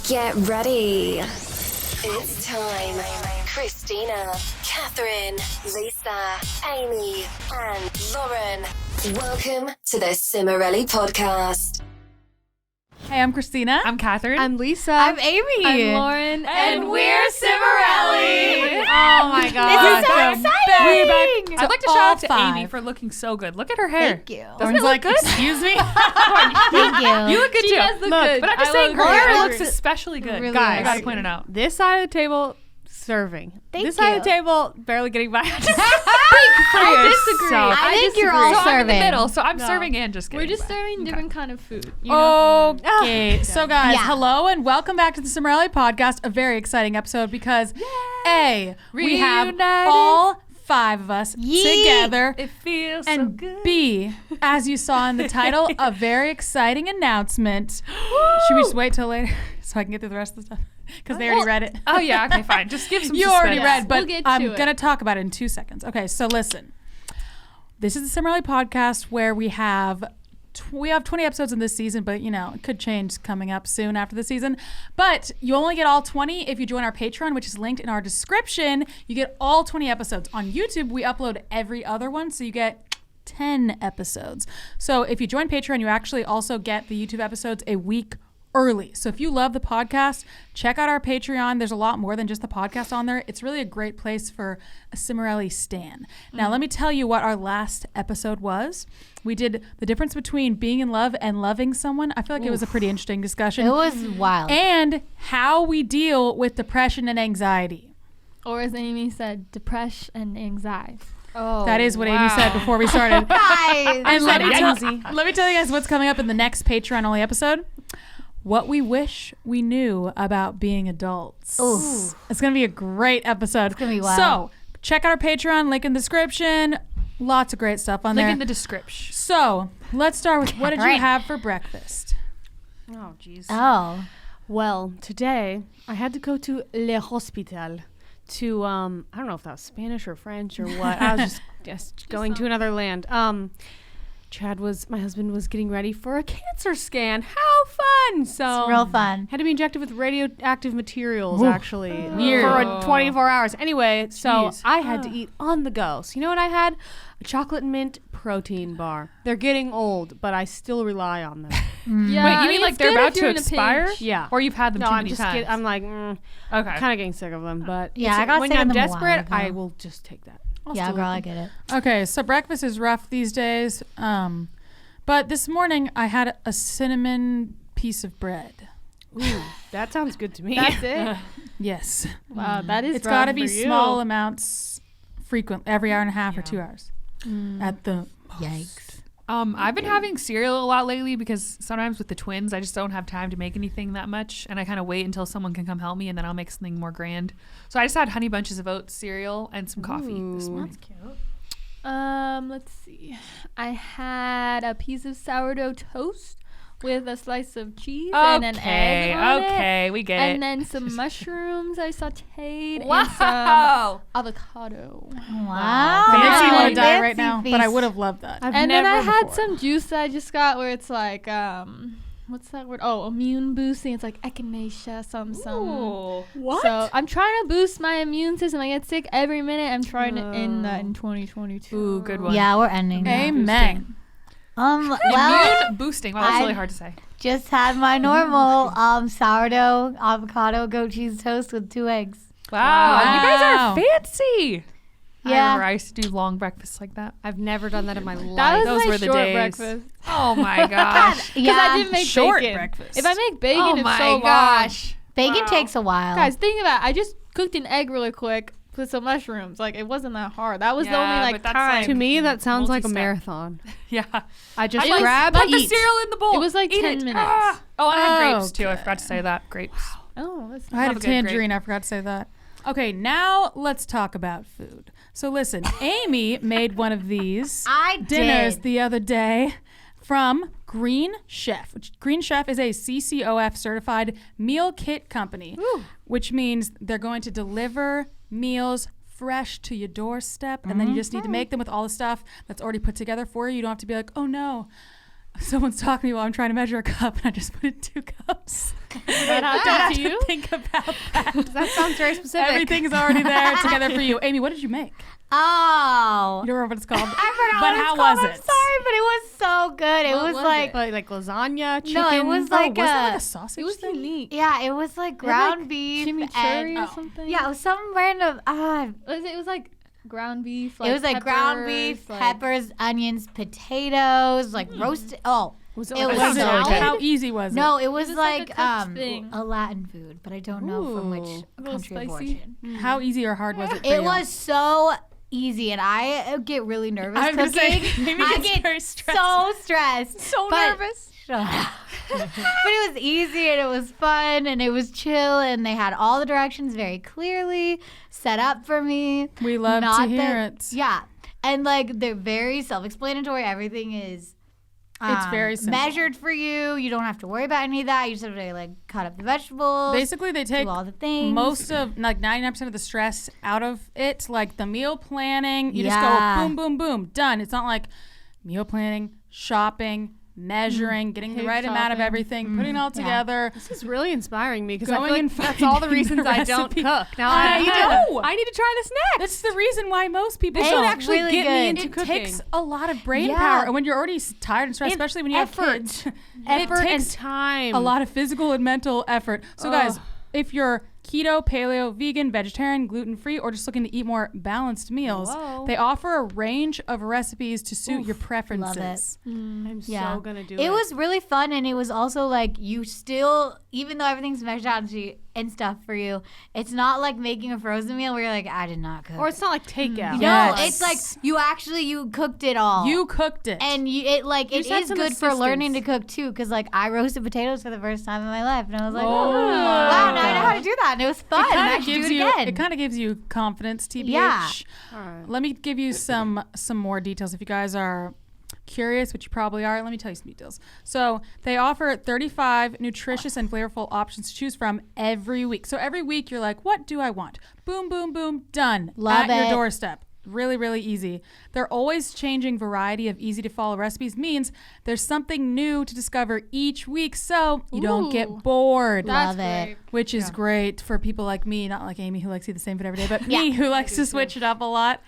Get ready. It's time. Christina, Catherine, Lisa, Amy, and Lauren. Welcome to the Cimorelli podcast. Hey, I'm Christina. I'm Catherine. I'm Lisa. I'm Amy. I'm Lauren. And we're Cimorelli. Oh my god. This is so exciting. We're back. I'd like to shout out to five. Amy for looking so good. Look at her hair. Thank you. Doesn't it look good? Excuse me? Thank you. You look good She too. does look good. But I'm just I saying her look hair good. looks especially good. Really Guys, I nice. gotta point it out. This side of the table, serving. Thank this side you. of the table, barely getting by. I disagree. I think you're all So I'm in the serving. middle, so I'm No. serving and just kidding. We're just serving different kind of food. You know? Okay, so guys, Yeah. hello and welcome back to the Cimorelli podcast. A very exciting episode because A, we have Reunited. all five of us together. It feels so And good. B, as you saw in the title, a very exciting announcement. Should we just wait till later so I can get through the rest of the stuff? Because they already read it. Oh yeah, okay, fine. Just give some You suspense. already read, but We'll get I'm to it. going to talk about it in 2 seconds. Okay, so listen. This is the Cimorelli podcast where we have 20 episodes in this season, but, you know, it could change coming up soon after the season. But you only get all 20 if you join our Patreon, which is linked in our description. You get all 20 episodes. On YouTube, we upload every other one, so you get 10 episodes. So if you join Patreon, you actually also get the YouTube episodes a week early. So if you love the podcast, check out our Patreon. There's a lot more than just the podcast on there. It's really a great place for a Cimorelli stan. Now, let me tell you what our last episode was. We did the difference between being in love and loving someone. I feel like it was a pretty interesting discussion. It was wild. And how we deal with depression and anxiety. Or as Amy said, depression and anxiety. Oh, That is what Amy said before we started. Guys, And let me Yikesy. tell you guys what's coming up in the next Patreon-only episode. What we wish we knew about being adults. Ooh. It's going to be a great episode. It's gonna be wild. So, check out our Patreon, link in the description. Lots of great stuff on Link there. in the description. So, let's start with what did you Right. have for breakfast? Oh, jeez. Oh. Well, today I had to go to Le Hospital to, I don't know if that was Spanish or French or what. I was just going to another land. My husband was getting ready for a cancer scan. How fun! So It's real fun. Had to be injected with radioactive materials, actually, Weird. for 24 hours. Anyway, so Jeez. I had to eat on the go. So you know what I had? A chocolate mint protein bar. They're getting old, but I still rely on them. Wait, Yeah, you I mean mean, like it's they're good about if you're to in a expire? pinch. Yeah. Or you've had them No, too I'm many just times? I'm like, Okay. kind of getting sick of them. But Yeah, it's- I got when sick of I'm them a while desperate, ago. I will just take that. Yeah, girl, I get it. Okay, so breakfast is rough these days. But this morning, I had a cinnamon piece of bread. Ooh, that sounds good to me. That's it. Yes. Wow, that is. It's got to be small amounts frequent, every hour and a half or 2 hours at the Yikes. I've been having cereal a lot lately because sometimes with the twins, I just don't have time to make anything that much. And I kind of wait until someone can come help me and then I'll make something more grand. So I just had Honey Bunches of Oats cereal and some coffee this morning. Let's see. I had a piece of sourdough toast with a slice of cheese and an egg on it. Okay, we get And it. then some mushrooms I sauteed and some Wow. avocado. Wow. It makes me want Fancy to die right now, but I feast. would have loved that. And then I had some juice that I just got where it's like, what's that word? Oh, immune boosting. It's like echinacea, some. What? So I'm trying to boost my immune system. I get sick every minute. I'm trying to end that in 2022. Ooh, good one. Yeah, we're ending. that. Amen. Well, Immune boosting. Wow, that's I- really hard to say. just had my normal sourdough, avocado, goat cheese toast with 2 eggs. Wow. You guys Wow. are fancy. I Yeah. remember I used to do long breakfasts like that. I've never done that in my life. That was Those my were the short days. breakfast. Oh my gosh. Because Yeah. I didn't make Short bacon. breakfast. If I make bacon, Oh it's my so gosh. Bacon Wow. takes a while. Guys, think about it. I just cooked an egg really quick with some mushrooms. Like, it wasn't that hard. That was the Yeah, only, like, but that's time. like- To me, that sounds like a Multi-step. marathon. Yeah. I just I grab, put the eat. cereal in the bowl. It was like Eat 10 it. minutes. Ah. Oh, and I had grapes too. I Okay. forgot to say that. Grapes. Oh, that's I had Love a a good grape. tangerine. I forgot to say that. Okay, now let's talk about food. So listen, Amy made one of these I dinners did. the other day from Green Chef. Green Chef is a CCOF certified meal kit company, which means they're going to deliver meals fresh to your doorstep, and then you just need to make them with all the stuff that's already put together for you. You don't have to be like, oh no, someone's talking to me while I'm trying to measure a cup, and I just put in 2 cups. That I don't happened have to you? to think about that. That sounds very specific. Everything's already there together for you. Amy, what did you make? Oh. You don't remember what it's called? I forgot But what how it's called. was I'm it? sorry, but it was so good. It What was was like, it? Like lasagna, chicken. no, it was like, was that like a sausage it was thing? unique. yeah, it was like ground beef chimichurri and or something. yeah, it was some random. It was like ground beef. It was like ground beef, peppers, onions, potatoes, like roasted. Oh, Was It like was a Was it, so salad? good. how easy was it? no, it was Is this like a like cooked thing? a Latin food, but I don't know from which Ooh. A little country of spicy? origin. How easy or hard was it for you? It was so easy, and I get really nervous I was cooking. gonna say, Amy I gets get very stressed. so stressed, So but- nervous. Shut up. But it was easy and it was fun and it was chill and they had all the directions very clearly set up for me. We love to Not hear that- it. Yeah, and like they're very self-explanatory. Everything is. It's very simple. measured for you. You don't have to worry about any of that. You just have to like cut up the vegetables. Basically, they take do all the things. most of, like 99% of the stress out of it, like the meal planning. You just Yeah. go boom, boom, boom, done. It's not like meal planning, shopping, measuring, getting the Pig right amount of shopping. everything, putting it all together. This is really inspiring me because I Going feel like and that's all the finding reasons the I don't recipe. cook. Now I know. I need to try this next. That's the reason why most people This don't. would actually really get me good. into It cooking. takes a lot of brain Yeah. power, and when you're already tired and stressed, And especially when you effort. have kids, effort it and takes time. a lot of physical and mental effort. So, guys, if you're keto, paleo, vegan, vegetarian, gluten-free, or just looking to eat more balanced meals, Whoa. they offer a range of recipes to suit your preferences. I'm Yeah. so gonna do it. It was really fun, and it was also like you still, even though everything's measured out and stuff for you, it's not like making a frozen meal where you're like, I did not cook. or it's not like takeout. no, Yes. it's like you cooked it all. You cooked it. and it just had is some good for learning to assistance. cook too, because like I roasted potatoes for the first time in my life, and I was like, Oh oh, my wow, now I know God. how to do that, and it was fun. it and I kind of should gives do it you again. it kind of gives you confidence, TBH. Yeah. All right. Let me give you some more details if you guys are curious, which you probably are. Let me tell you some details. So they offer 35 nutritious and flavorful options to choose from every week. So every week you're like, what do I want? Boom, boom, boom, done. Love at your it. doorstep. Really, really easy. Their always changing variety of easy to follow recipes means there's something new to discover each week, so you don't get Ooh. bored. Love That's it. great. Which is great for people like me, not like Amy who likes to eat the same food every day, but me Yeah. who likes to switch it up a lot.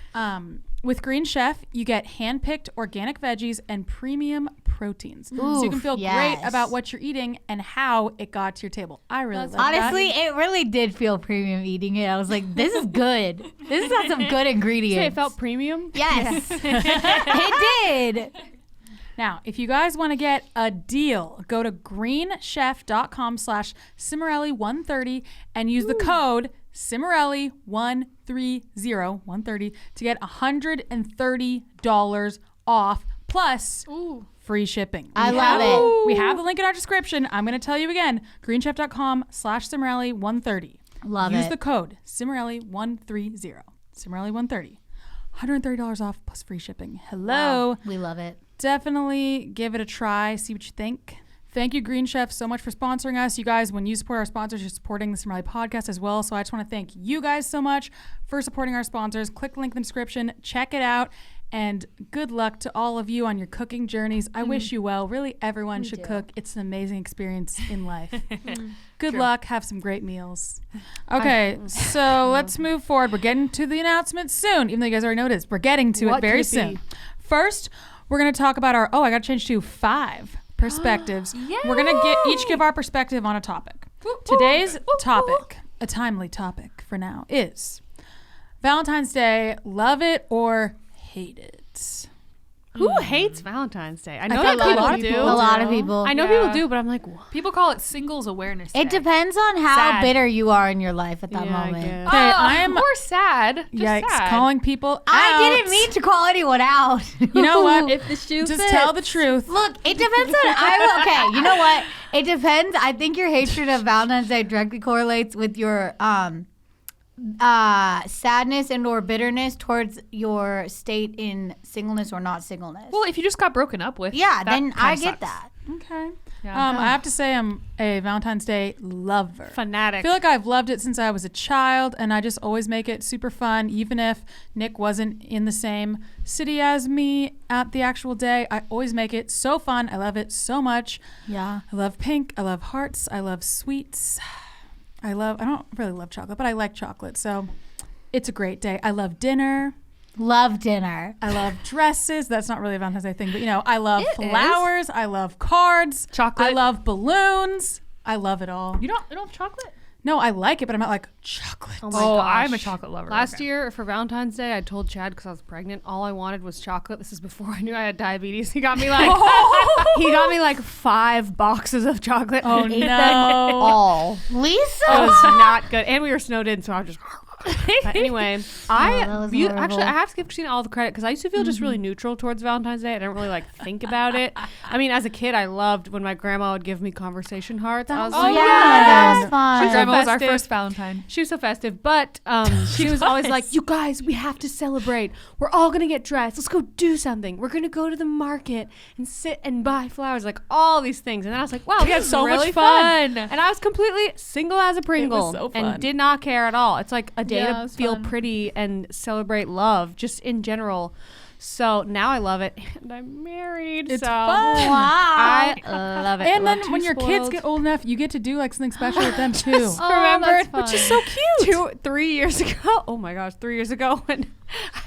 With Green Chef, you get hand-picked organic veggies and premium proteins. So you can Oof, feel yes. great about what you're eating and how it got to your table. I really That's love that. Honestly, it really did feel premium eating it. I was like, this is good. This has some good ingredients. Say it felt premium. Yes, it did. Now, if you guys want to get a deal, go to greenchef.com/Cimorelli130 and use the code Cimorelli130 to get $130 off plus free shipping. I love it. We have the link in our description. I'm going to tell you again, greenchef.com/Cimorelli130. Love Use it. the code Cimorelli130. Cimorelli130. $130 off plus free shipping. Hello. Wow, we love it. Definitely give it a try. See what you think. Thank you, Green Chef, so much for sponsoring us. You guys, when you support our sponsors, you're supporting the Cimorelli podcast as well. So I just want to thank you guys so much for supporting our sponsors. Click the link in the description. Check it out. And good luck to all of you on your cooking journeys. I wish you well. Really, everyone should cook. It's an amazing experience in life. Good luck. Have some great meals. Okay, so let's move forward. We're getting to the announcement soon, even though you guys already noticed. We're getting to What it very could it be? soon. First, we're going to talk about our, I got to change to 5 perspectives. We're going to each give our perspective on a topic. Today's topic, a timely topic for now, is Valentine's Day, love it or hate it. Who hates Valentine's Day? I know feel that like a lot of do. people A lot of people. I know Yeah. people do, but I'm like, what? People call it Singles Awareness Day. It depends on how Sad. bitter you are in your life at that Yeah, I moment. guess. Okay, I am Or sad. Just yikes, sad. calling people I out. didn't mean to call anyone out. You know what? If the shoe Just fits. tell the truth. Look, it depends on. Okay, you know what? It depends. I think your hatred of Valentine's Day directly correlates with your sadness and or bitterness towards your state in singleness or not singleness. Well, if you just got broken up with, yeah, that then kinda I get sucks. that. Okay. Yeah. I have to say I'm a Valentine's Day lover. I Fanatic. feel like I've loved it since I was a child, and I just always make it super fun. Even if Nick wasn't in the same city as me at the actual day, I always make it so fun. I love it so much. Yeah. I love pink. I love hearts. I love sweets. I don't really love chocolate, but I like chocolate. So it's a great day. I love dinner. Love dinner. I love dresses. That's not really a Valentine's Day thing, but I love It flowers. I love cards. Chocolate. I love balloons. I love it all. You don't have chocolate? No, I like it, but I'm not like chocolate. Oh my Oh, gosh. I'm a chocolate lover. Last Okay. year for Valentine's Day, I told Chad because I was pregnant, all I wanted was chocolate. This is before I knew I had diabetes. He got me like 5 boxes of chocolate. Oh, and ate no. them all. Lisa. It was not good, and we were snowed in, so I was just. But anyway, that was horrible. actually I have to give Christina all the credit because I used to feel just really neutral towards Valentine's Day. I didn't really think about it. I mean, as a kid, I loved when my grandma would give me conversation hearts. I was Oh, like, yeah. that was fun. My grandma was our festive. first Valentine. she was so festive, but she was always like, "You guys, we have to celebrate. We're all gonna get dressed. Let's go do something. We're gonna go to the market and sit and buy flowers, like all these things." And then I was like, "Wow, we had so really much fun!" fun. And I was completely single as a Pringle so fun. and did not care at all. It's like a day Yeah, it to was feel fun. pretty and celebrate love, just in general. So now I love it, and I'm married. It's so fun. I love it. And Love then to when be your kids spoiled. get old enough, you get to do something special with them too. Remember, that's which is fun. so cute. 3 years ago. Oh my gosh, 3 years ago when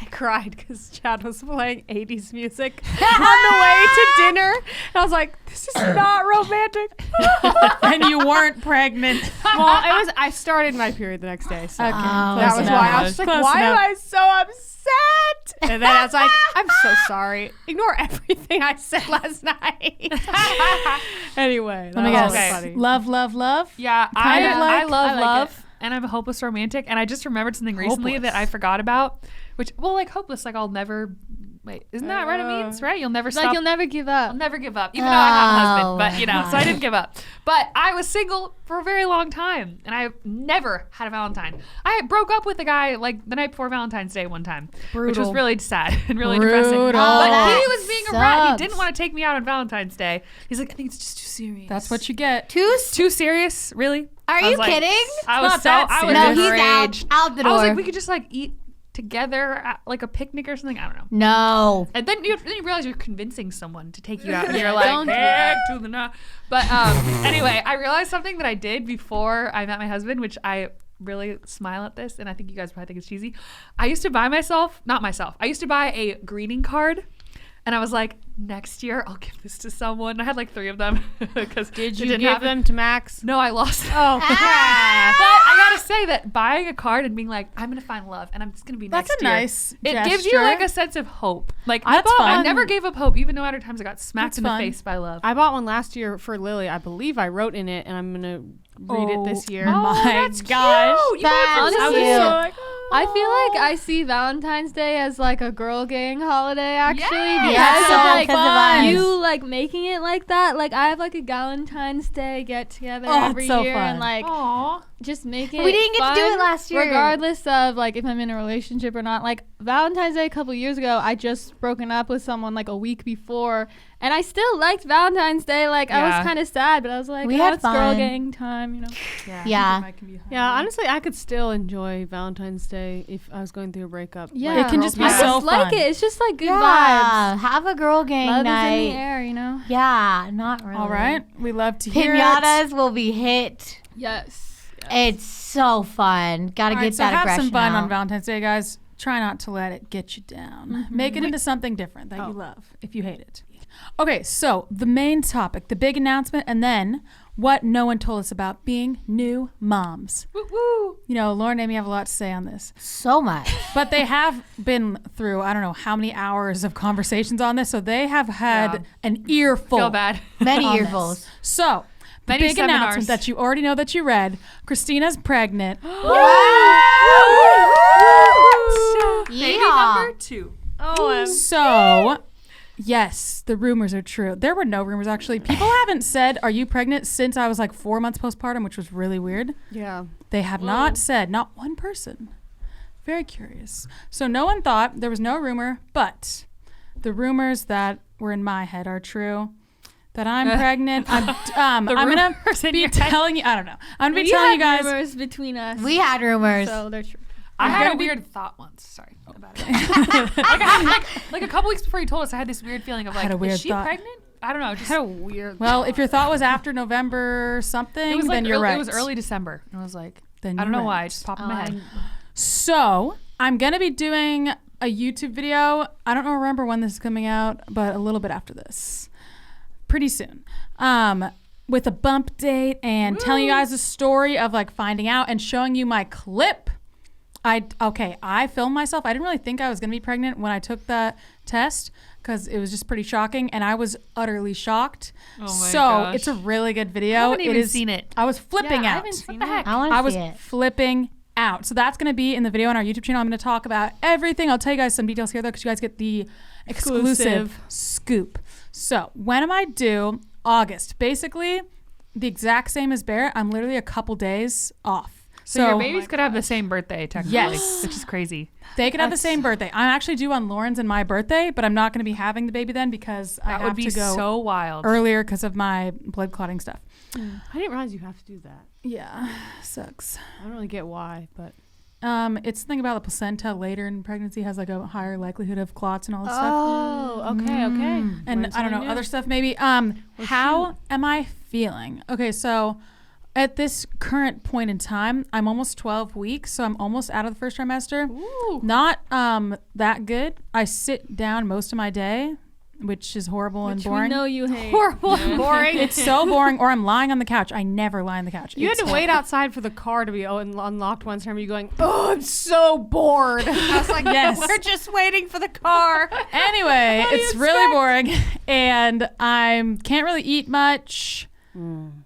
I cried because Chad was playing 80s music on the way to dinner. And I was like, this is not romantic. And you weren't pregnant. Well, I started my period the next day. So Okay. that was Close why I enough. was just like, Close why enough. am I so upset? And then I was like, I'm so sorry. Ignore everything I said last night. Anyway, Let me that was guess. funny. Love, love, love. Yeah, Kind of like- I love I like love, and I'm a hopeless romantic. And I just remembered something recently Hopeless. that I forgot about, which hopeless, I'll never. Wait, isn't that what it means? Right? You'll never stop. Like you'll never give I'll up. never give up, even though I have a husband. Oh, But so I didn't give up. But I was single for a very long time, and I never had a Valentine. I broke up with a guy the night before Valentine's Day one time, which was Brutal. really sad and really depressing. Brutal. But that he was being a rat. He sucks. didn't want to take me out on Valentine's Day. He's like, I think it's just too serious. That's what you get. Too serious, really? Are I was you like- kidding? I was not that I was serious. No, he's out. enraged. Out the I was door. like, we could just eat together at a picnic or something. I don't know. No. And then you realize you're convincing someone to take you out, and you're Don't like, do heck to the no. But anyway, I realized something that I did before I met my husband, which I really smile at this, and I think you guys probably think it's cheesy. I used to buy I used to buy a greeting card. And I was like, next year I'll give this to someone. I had 3 of them. Did you give them to Max? No, I lost them. Oh, But I gotta say that buying a card and being like, I'm gonna find love, and I'm just gonna be That's next a year. nice It gives you gesture. a sense of hope. That's I fun. never gave up hope, even though at times I got smacked That's in the fun. face by love. I bought one last year for Lily. I believe I wrote in it, and I'm gonna read it this year. Oh, my that's gosh. cute. You bought it for Honestly, Lily. I feel like I see Valentine's Day as a girl gang holiday actually. Yeah, because so of, because of us. you making it like that. I have a Valentine's Day get together Oh, every it's so year fun. and Aw. just make it. We didn't get to do fun, it last year. regardless of if I'm in a relationship or not. Valentine's Day a couple years ago, I just broken up with someone a week before, and I still liked Valentine's Day. I Yeah. was kind of sad, but I was like, We oh, had it's girl fun. gang time, Yeah. Yeah, honestly, I could still enjoy Valentine's Day if I was going through a breakup. Yeah, It can just be I so just like fun. it. It's just good Yeah. vibes. Have a girl gang Love night. is in the air, Yeah, not really. All right. We love to hear Pinatas it. will be hit. Yes. It's so fun. Gotta All get right, so that have aggression some fun out. on Valentine's Day, guys. Try not to let it get you down. Make it into something different that you love if you hate it. Okay, so the main topic, the big announcement, and then what no one told us about being new moms. Woo woo. Lauren and Amy have a lot to say on this. So much. But they have been through, I don't know how many hours of conversations on this, so they have had an earful. Feel bad. Many on earfuls. this. So, the Many big seminars. announcement that you already know that you read, Christina's pregnant. Baby Yeehaw. number 2. So, yes, the rumors are true. There were no rumors, actually. People haven't said, are you pregnant, since I was 4 months postpartum, which was really weird. Yeah. They have not said, not one person. Very curious. So no one thought, there was no rumor, but the rumors that were in my head are true, that I'm pregnant. I'm gonna be telling you. I don't know. I'm gonna be We telling you had guys. rumors between us. We had rumors. So they're true. I had a weird thought once. Sorry about it. like a couple weeks before you told us, I had this weird feeling of like, had a weird is she thought. pregnant? I don't know. Just Had a weird. Well, if your thought was after November something, it was like then you're right. It was early December, and I was like, Then I don't you're know why. right. It just popped in my head. So I'm gonna be doing a YouTube video. I don't remember when this is coming out, but a little bit after this, pretty soon. With a bump date and telling you guys the story of like finding out and showing you my clip. I filmed myself. I didn't really think I was gonna be pregnant when I took that test because it was just pretty shocking, and I was utterly shocked. Oh my so gosh. it's a really good video. I haven't even It is- seen it. I was flipping I out. haven't seen it. I want I to was see it. flipping out. So that's going to be in the video on our YouTube channel. I'm going to talk about everything. I'll tell you guys some details here, though, because you guys get the exclusive scoop. So when am I due? August. Basically, the exact same as Barrett. I'm literally a couple days off. So your babies could have the same birthday, technically, Yes. which is crazy. They could have the same birthday. I'm actually due on Lauren's and my birthday, but I'm not going to be having the baby then because I That have would be to go so wild. earlier because of my blood clotting stuff. I didn't realize you have to do that. Yeah, sucks. I don't really get why, but It's the thing about the placenta later in pregnancy has like a higher likelihood of clots and all this stuff. oh, okay, okay. And Learn I don't know, something new. other stuff maybe. How am I feeling? Okay, so at this current point in time, I'm almost 12 weeks, so I'm almost out of the first trimester. Ooh. Not that good. I sit down most of my day, which is horrible and Which we boring. know you hate. Horrible and boring. It's so boring, or I'm lying on the couch. I never lie on the couch. You had to wait outside for the car to be unlocked one time. You going, oh, I'm so bored. I was like, Yes. we're just waiting for the car. Anyway, What do you it's really expect? boring, and I can't really eat much.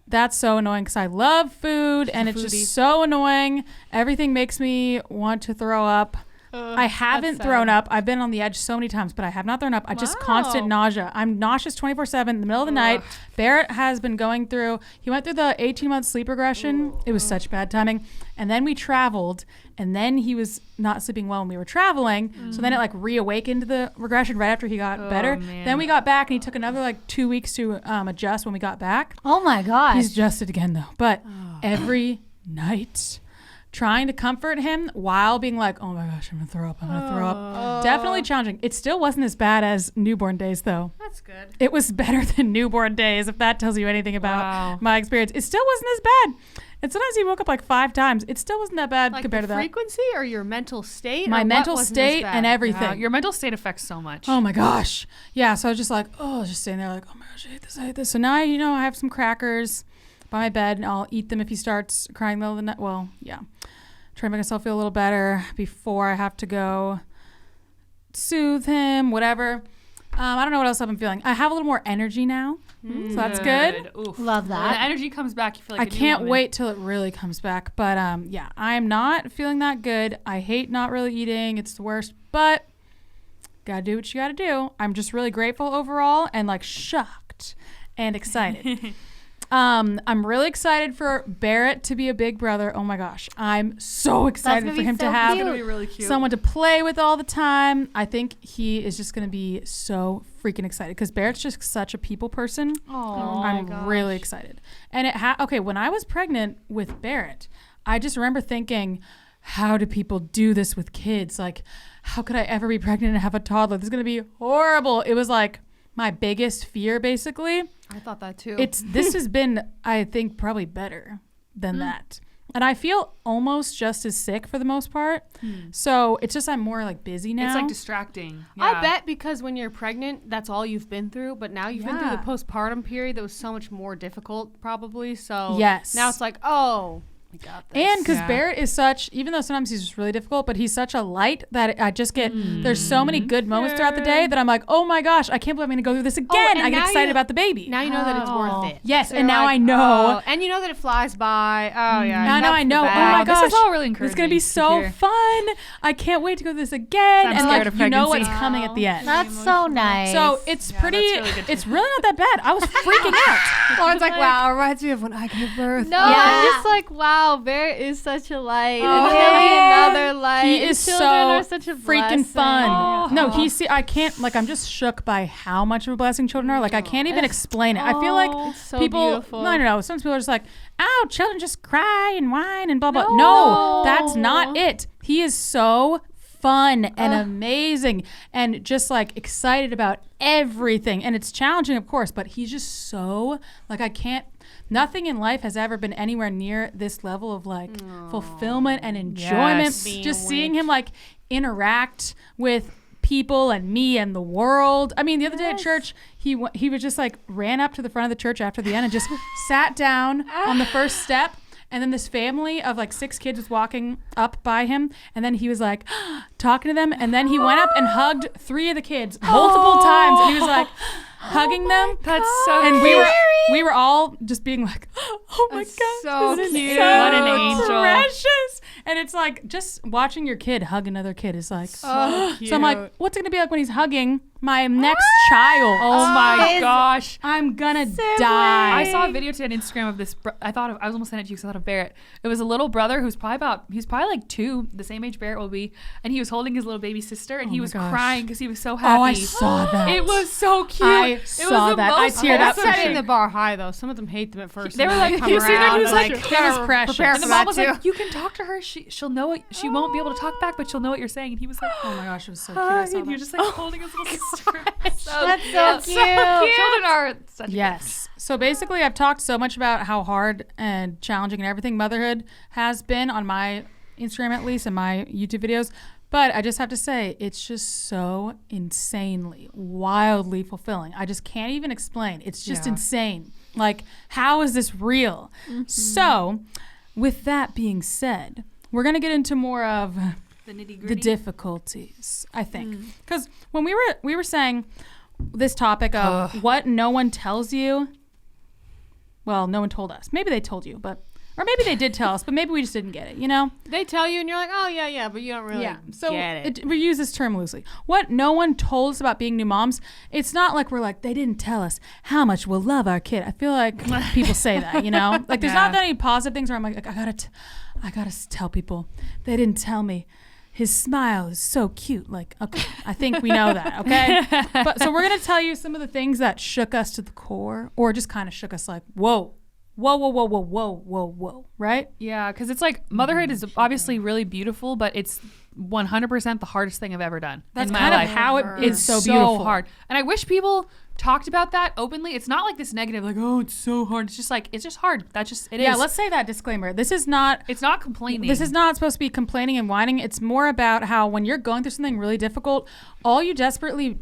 That's so annoying because I love food, and it's foodie. just so annoying. Everything makes me want to throw up. I haven't thrown up. I've been on the edge so many times, but I have not thrown up. I just constant nausea. I'm nauseous 24/7 in the middle of the night. Barrett has been going through, he went through the 18-month sleep regression. It was such bad timing. And then we traveled, and then he was not sleeping well when we were traveling. So then it like reawakened the regression right after he got better. man. Then we got back, and he took another like 2 weeks to adjust when we got back. Oh my gosh. He's adjusted again though. But every night, trying to comfort him while being like, oh my gosh, I'm gonna throw up. I'm gonna throw up. Definitely challenging. It still wasn't as bad as newborn days though. That's good. It was better than newborn days, if that tells you anything about Wow. my experience. It still wasn't as bad. And sometimes he woke up like 5 times. It still wasn't that bad Like compared the to that. frequency or your mental state? My or what mental wasn't as state bad? and everything. Yeah, your mental state affects so much. Oh my gosh. Yeah, so I was just like, just sitting there like, oh my gosh, I hate this, I hate this. So now, I have some crackers by my bed, and I'll eat them if he starts crying in the middle of the night. Well, yeah. Try to make myself feel a little better before I have to go soothe him, whatever. I don't know what else I've been feeling. I have a little more energy now, so that's good. Oof. Love When that. the energy comes back, you feel like I a new can't woman. wait till it really comes back. But yeah, I'm not feeling that good. I hate not really eating. It's the worst. But gotta do what you gotta do. I'm just really grateful overall and like shocked and excited. I'm really excited for Barrett to be a big brother. Oh my gosh. I'm so excited gonna for be him to so have cute. It's gonna be really cute. someone to play with all the time. I think he is just going to be so freaking excited because Barrett's just such a people person. I'm really excited. And okay, when I was pregnant with Barrett, I just remember thinking, how do people do this with kids? Like, how could I ever be pregnant and have a toddler? This is going to be horrible. It was like my biggest fear, basically. I thought that too. This has been, I think, probably better than that. And I feel almost just as sick for the most part. So it's just I'm more like busy now. It's like distracting. I Yeah. bet because when you're pregnant, that's all you've been through. But now you've been through the Yeah. postpartum period that was so much more difficult, probably. So Yes. now it's like, oh, we got this. And because Yeah. Barrett is such, even though sometimes he's just really difficult, but he's such a light that I just get, there's so many good moments throughout the day that I'm like, oh my gosh, I can't believe I'm going to go through this again. and I get now excited you- about the baby. now you know that it's worth it. Yes, So and you're now like, I know. oh, and you know that it flies by. Oh, yeah. Now I that's know. the Oh bag. my This gosh. is all really It's going to be encouraging to so hear. fun. I can't wait to go through this again. I'm And scared like, of you know what's pregnancy. coming at the end. That's so nice. So it's pretty, that's really good to it's really not that bad. I was freaking out. Lauren's like, wow, it reminds me of when I gave birth. No, Yeah. I'm just like, wow. wow, Bear is such a light, Oh, and he'll be another light. He and is children so are such a freaking blessing. fun. No, I can't, like, I'm just shook by how much of a blessing children are. Like, I can't even explain it. I feel like It's so people, beautiful. no, I don't know. Some people are just like, oh, children just cry and whine and blah, blah. No, that's not it. He is so fun and amazing and just like excited about everything. And it's challenging, of course, but he's just so, like, nothing in life has ever been anywhere near this level of like fulfillment and enjoyment. Yes. Just seeing him like interact with people and me and the world. I mean, the other day at church, he was just like ran up to the front of the church after the end and just sat down on the first step. And then this family of like 6 kids was walking up by him. And then he was like talking to them. And then he went up and hugged 3 of the kids multiple times. And he was like hugging them. That's so And cute. we were all just being like, oh my That's God. so this is cute. so What an angel. precious. And it's like just watching your kid hug another kid is like, so I'm like, what's it going to be like when he's hugging my next child? Oh my gosh. I'm gonna die. I saw a video today on Instagram of this. I was almost sending it to you because I thought of Barrett. It was a little brother who's probably like 2, the same age Barrett will be, and he was holding his little baby sister, and he was gosh. crying because he was so happy. Oh, I saw that. It was so cute. I saw that. I teared up. That's setting the bar high, though. Some of them hate them at first. They were and like, then come you see that? around He was and, like, that was precious. prepare And the for mom that was too. like, you can talk to her. She'll know it. She won't be able to talk back, but she'll know what you're saying. And he was like, Oh my gosh, it was so cute. I saw and you're that. just like holding his little sister. That's so cute. Children are such a Yes. So basically, I've talked so much about how hard and challenging and everything motherhood has been on my Instagram, at least, and my YouTube videos. But I just have to say, it's just so insanely, wildly fulfilling. I just can't even explain. It's just insane. Like, how is this real? So, with that being said, we're going to get into more of the difficulties, I think. Because when we were saying this topic of what no one tells you, well, no one told us. Maybe they told you, or maybe they did tell us, but maybe we just didn't get it, you know? They tell you, and you're like, oh, yeah, but you don't really So get it. we use this term loosely. What no one told us about being new moms, it's not like we're like, they didn't tell us how much we'll love our kid. I feel like people say that, you know? Like, there's not that many positive things where I'm like I gotta tell people. They didn't tell me. His smile is so cute. Like, okay, I think we know that, okay? But so we're going to tell you some of the things that shook us to the core, or just kind of shook us like, whoa, right? Yeah, because it's like motherhood is obviously really beautiful, but it's 100% the hardest thing I've ever done That's in my kind life. of how It's it's so beautiful. hard. And I wish people talked about that openly. It's not like this negative, like, oh, it's so hard. It's just like, it's just hard. That's just, it is. Yeah, let's say that disclaimer. This is not complaining. This is not supposed to be complaining and whining. It's more about how when you're going through something really difficult, all you desperately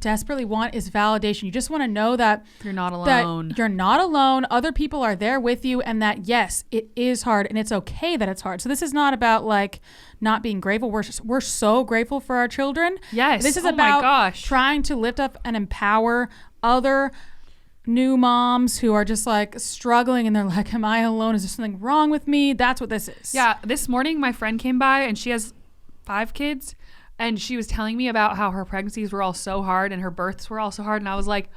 want is validation. You just want to know that You're not alone. That you're not alone. Other people are there with you, and that yes, it is hard, and it's okay that it's hard. So this is not about like not being grateful. We're so grateful for our children. Yes. This is Oh my about gosh. trying to lift up and empower other new moms who are just like struggling, and they're like, am I alone? Is there something wrong with me? That's what this is. Yeah, this morning my friend came by and she has 5 kids, and she was telling me about how her pregnancies were all so hard and her births were all so hard, and I was like,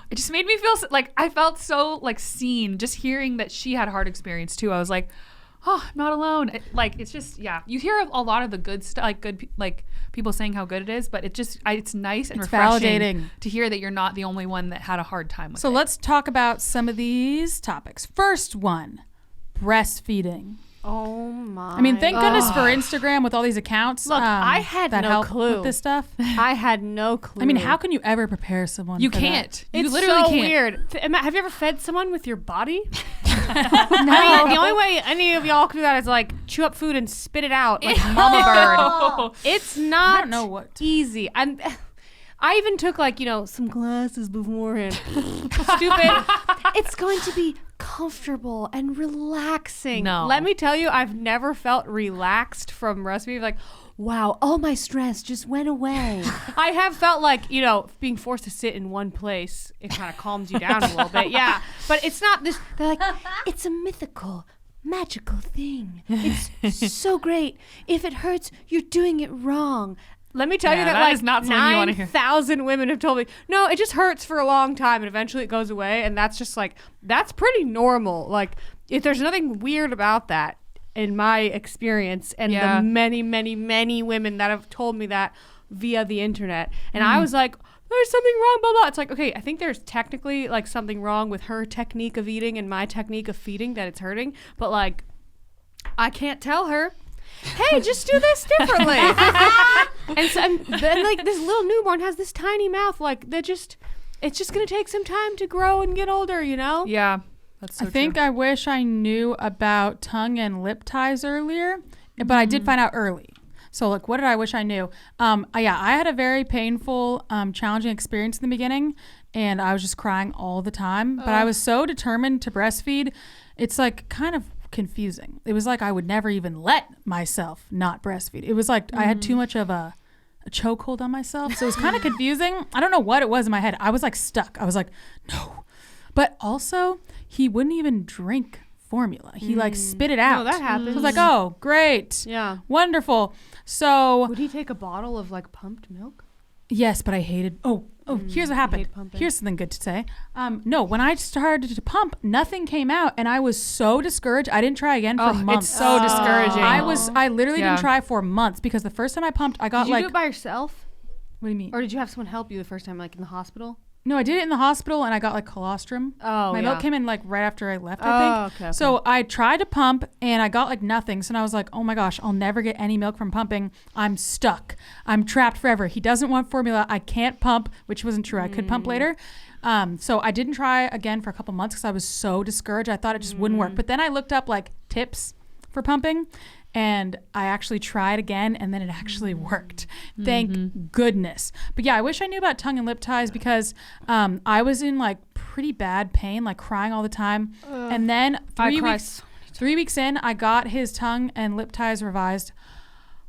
it just made me feel like I felt so like seen just hearing that she had a hard experience too. I was like, oh, I'm not alone. It's just, yeah, you hear a lot of the good stuff, like people saying how good it is, but it's nice and It's refreshing validating to hear that you're not the only one that had a hard time with it. So let's talk about some of these topics. First one, breastfeeding. Oh my. I mean, thank goodness for Instagram with all these accounts. Look, I had that no help clue. with this stuff. I had no clue. I mean, how can you ever prepare someone? You for that? can't. You It's literally so can't. weird. Have you ever fed someone with your body? I mean, the only way any of y'all can do that is like chew up food and spit it out like mama bird. It's not I don't know what. easy. I even took like, some classes beforehand. Stupid. It's going to be comfortable and relaxing. No. Let me tell you, I've never felt relaxed from breastfeeding. Like, wow, all my stress just went away. I have felt like, being forced to sit in one place, it kind of calms you down a little bit. Yeah. But it's not this, they're like, it's a mythical, magical thing. It's so great. If it hurts, you're doing it wrong. Let me tell you Yeah, that that like is not something you wanna hear. 9,000 women have told me, no, it just hurts for a long time and eventually it goes away. And that's just like, that's pretty normal. Like, if there's nothing weird about that, in my experience and Yeah. the many, many, many women that have told me that via the internet. And I was like, there's something wrong, blah, blah. It's like, okay, I think there's technically like something wrong with her technique of eating and my technique of feeding that it's hurting. But like, I can't tell her, hey, just do this differently. and then like this little newborn has this tiny mouth. Like it's just going to take some time to grow and get older, you know? Yeah. That's so I think true. I wish I knew about tongue and lip ties earlier, but I did find out early. So like, what did I wish I knew? I had a very painful, challenging experience in the beginning, and I was just crying all the time. But I was so determined to breastfeed. It's like kind of confusing. It was like I would never even let myself not breastfeed. It was like I had too much of a chokehold on myself. So it was kind of confusing. I don't know what it was in my head. I was like stuck. I was like, no. But also, he wouldn't even drink formula. He like spit it out. No, that happens. I was like, oh, great. Yeah. Wonderful. So Would he take a bottle of like pumped milk? yes, but I hated. Oh, here's what happened. hate pumping. Here's something good to say. No, when I started to pump, nothing came out, and I was so discouraged. I didn't try again for months. It's so discouraging. I literally Yeah. didn't try for months because the first time I pumped, I got Did you like. do it by yourself? What do you mean? Or did you have someone help you the first time, like in the hospital? No, I did it in the hospital, and I got like colostrum. Oh, My yeah. milk came in like right after I left, I think. Okay. So I tried to pump, and I got like nothing. So I was like, oh my gosh, I'll never get any milk from pumping. I'm stuck. I'm trapped forever. He doesn't want formula. I can't pump, which wasn't true. I could pump later. So I didn't try again for a couple months because I was so discouraged. I thought it just wouldn't work. But then I looked up like tips for pumping, and I actually tried again, and then it actually worked. Thank goodness. But yeah, I wish I knew about tongue and lip ties because I was in like pretty bad pain, like crying all the time. And then 3 weeks in, I got his tongue and lip ties revised.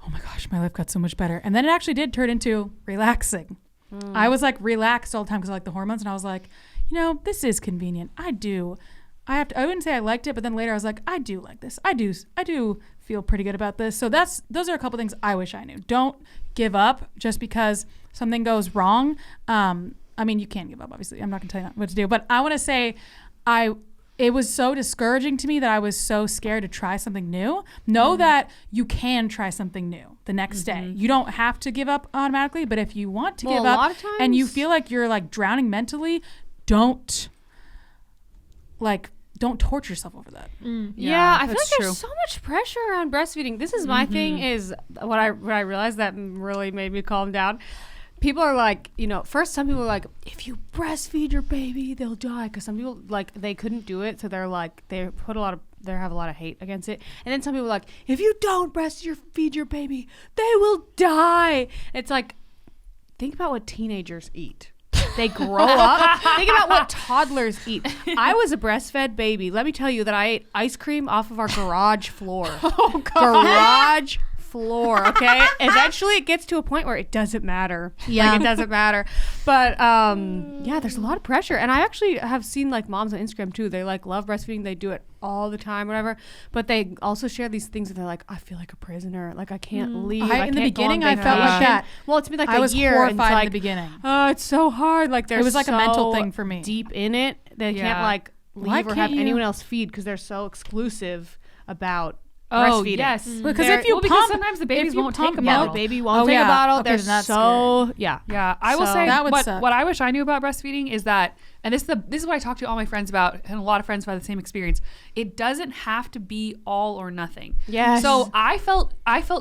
Oh my gosh, my lip got so much better. And then it actually did turn into relaxing. I was like relaxed all the time because I like the hormones, and I was like, you know, this is convenient. I wouldn't say I liked it, but then later I was like, I do like this. I do feel pretty good about this. So those are a couple things I wish I knew. Don't give up just because something goes wrong. I mean, you can give up, obviously. I'm not gonna tell you what to do, but I want to say it was so discouraging to me that I was so scared to try something new. Know that you can try something new the next day. You don't have to give up automatically, but if you want to give a up lot of and you times- feel like you're like drowning mentally, don't torture yourself over that. Yeah, I feel that's like true. there's so much pressure around breastfeeding. This is my thing is what I realized that really made me calm down. People are like, you know, first some people are like, if you breastfeed your baby, they'll die. Because some people like they couldn't do it, so they're like they have a lot of hate against it. And then some people are like, if you don't breastfeed your baby, they will die. It's like, think about what teenagers eat. They grow up. Think about what toddlers eat. I was a breastfed baby. Let me tell you that I ate ice cream off of our garage floor. Oh, God. Garage floor, okay? Eventually it gets to a point where it doesn't matter. Yeah. Like, it doesn't matter. But, yeah, there's a lot of pressure. And I actually have seen, like, moms on Instagram, too. They, like, love breastfeeding. They do it all the time, whatever. But they also share these things that they're like, I feel like a prisoner. Like, I can't leave. I in the can't go on beginning, I felt like vacation. that. Well, it's been like I a was year. and it's horrified in like, the beginning. oh, it's so hard. Like they're It was like a mental so thing for me. Deep in it, they Yeah. can't like Why leave or can't have you- anyone else feed because they're so exclusive about Oh, breastfeeding. yes. Because They're- if you well, because pump, sometimes the if babies you won't pump take a milk- bottle. The baby won't Oh, take yeah. a bottle. Okay, They're then that's so yeah. Yeah, I will So- say That would what, suck. what I wish I knew about breastfeeding is that, and this is what I talk to all my friends about, and a lot of friends have had the same experience. It doesn't have to be all or nothing. Yes. So I felt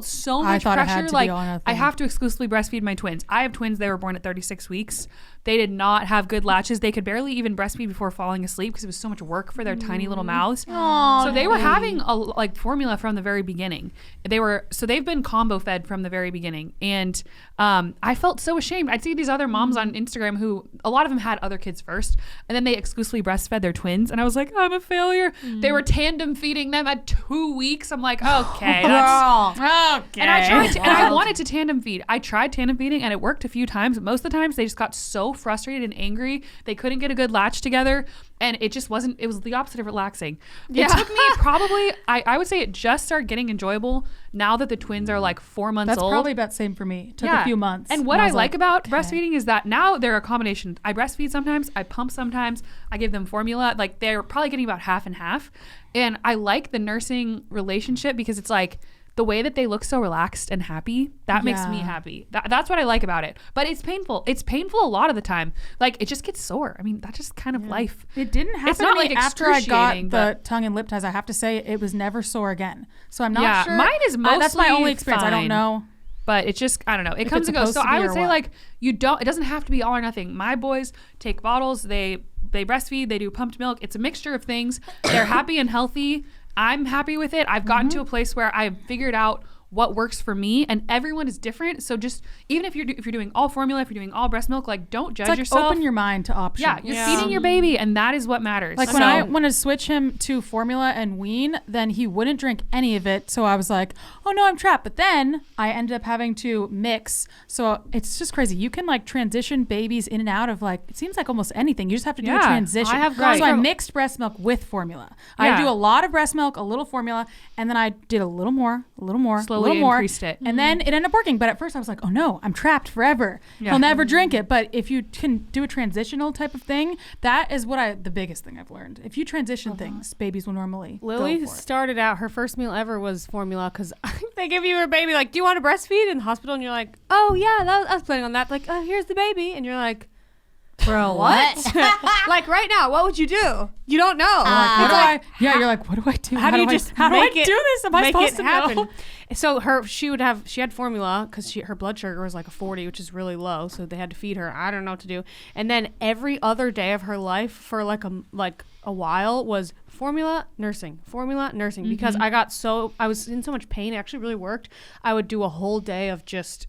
so I much thought it pressure. had to be Like all or nothing. I have to exclusively breastfeed my twins. I have twins. They were born at 36 weeks. They did not have good latches. They could barely even breastfeed before falling asleep because it was so much work for their tiny little mouths. So they were having like formula from the very beginning. They've been combo fed from the very beginning, and I felt so ashamed. I'd see these other moms on Instagram who a lot of them had other kids first, and then they exclusively breastfed their twins, and I was like, I'm a failure. They were tandem feeding them at 2 weeks. I'm like, okay, that's Okay. and I tried to, and I wanted to tandem feed. I tried tandem feeding and it worked a few times. Most of the times they just got so frustrated and angry. They couldn't get a good latch together. And it just wasn't, it was the opposite of relaxing. It took me probably, I would say it just started getting enjoyable now that the twins are like 4 months That's old. probably about the same for me. It took a few months. And what I was like about okay. breastfeeding is that now they're a combination. I breastfeed sometimes, I pump sometimes, I give them formula. Like they're probably getting about half and half. And I like the nursing relationship because it's like, the way that they look so relaxed and happy, that makes me happy. That's what I like about it. But it's painful. It's painful a lot of the time. Like, it just gets sore. I mean, that's just kind of life. It didn't happen It's not to me like after I got excruciating, the tongue and lip ties. I have to say, it was never sore again. So I'm not sure. Mine is mostly that's my only experience. I don't fine. know. But it just, I don't know. It If comes it's and goes. So supposed to I be would or say, what. like, it doesn't have to be all or nothing. My boys take bottles. They breastfeed. They do pumped milk. It's a mixture of things. They're happy and healthy. I'm happy with it. I've gotten to a place where I've figured out what works for me, and everyone is different. So just even if you're doing all formula, if you're doing all breast milk, like don't judge It's like yourself. open your mind to options. Yeah, you're feeding your baby, and that is what matters. Like when I want to switch him to formula and wean, then he wouldn't drink any of it. So I was like, oh no, I'm trapped. But then I ended up having to mix. So it's just crazy. You can like transition babies in and out of like, it seems like almost anything. You just have to do a transition. I have gone so I from- mixed breast milk with formula. Yeah. I do a lot of breast milk, a little formula, and then I did a little more, Slowly a little more. increased it. And then it ended up working. But at first I was like, oh no, I'm trapped forever. Yeah. He'll never drink it. But if you can do a transitional type of thing, that is the biggest thing I've learned. If you transition things, babies will normally Lily go for it. started out, her first meal ever was formula because they give you her baby, like, do you want to breastfeed in the hospital? And you're like, oh, yeah, I was planning on that. Like, here's the baby. And you're like, Bro, what? like, right now, what would you do? You don't know. What do I? Yeah, you're like, what do I do? How do you just how do I make it, do this? Am I make supposed it to happen? know? So she had formula because her blood sugar was like a 40, which is really low. So they had to feed her. I don't know what to do. And then every other day of her life for like a while was formula nursing because I was in so much pain. It actually really worked. I would do a whole day of just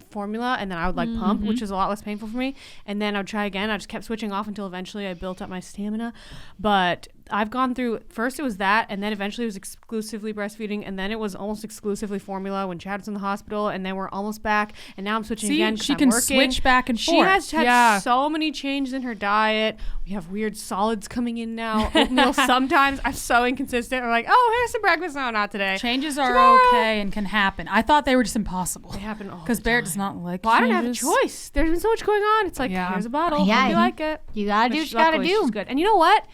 formula and then I would like pump, which is a lot less painful for me, and then I would try again. I just kept switching off until eventually I built up my stamina. But I've gone through, first it was that, and then eventually it was exclusively breastfeeding, and then it was almost exclusively formula when Chad was in the hospital, and then we're almost back, and now I'm switching again 'cause she I'm can working. switch back and She forth. has had so many changes in her diet. We have weird solids coming in now. Oatmeal sometimes. I'm so inconsistent. We're like, oh, here's some breakfast. No, not today. Changes are Tomorrow. okay and can happen. I thought they were just impossible. They happen all Because the Barrett time. does not like Well, I don't have a changes. choice. There's been so much going on. It's like, here's a bottle. Yeah, Hope you like it. You gotta do Which what you gotta luckily do. She's good. And you know what?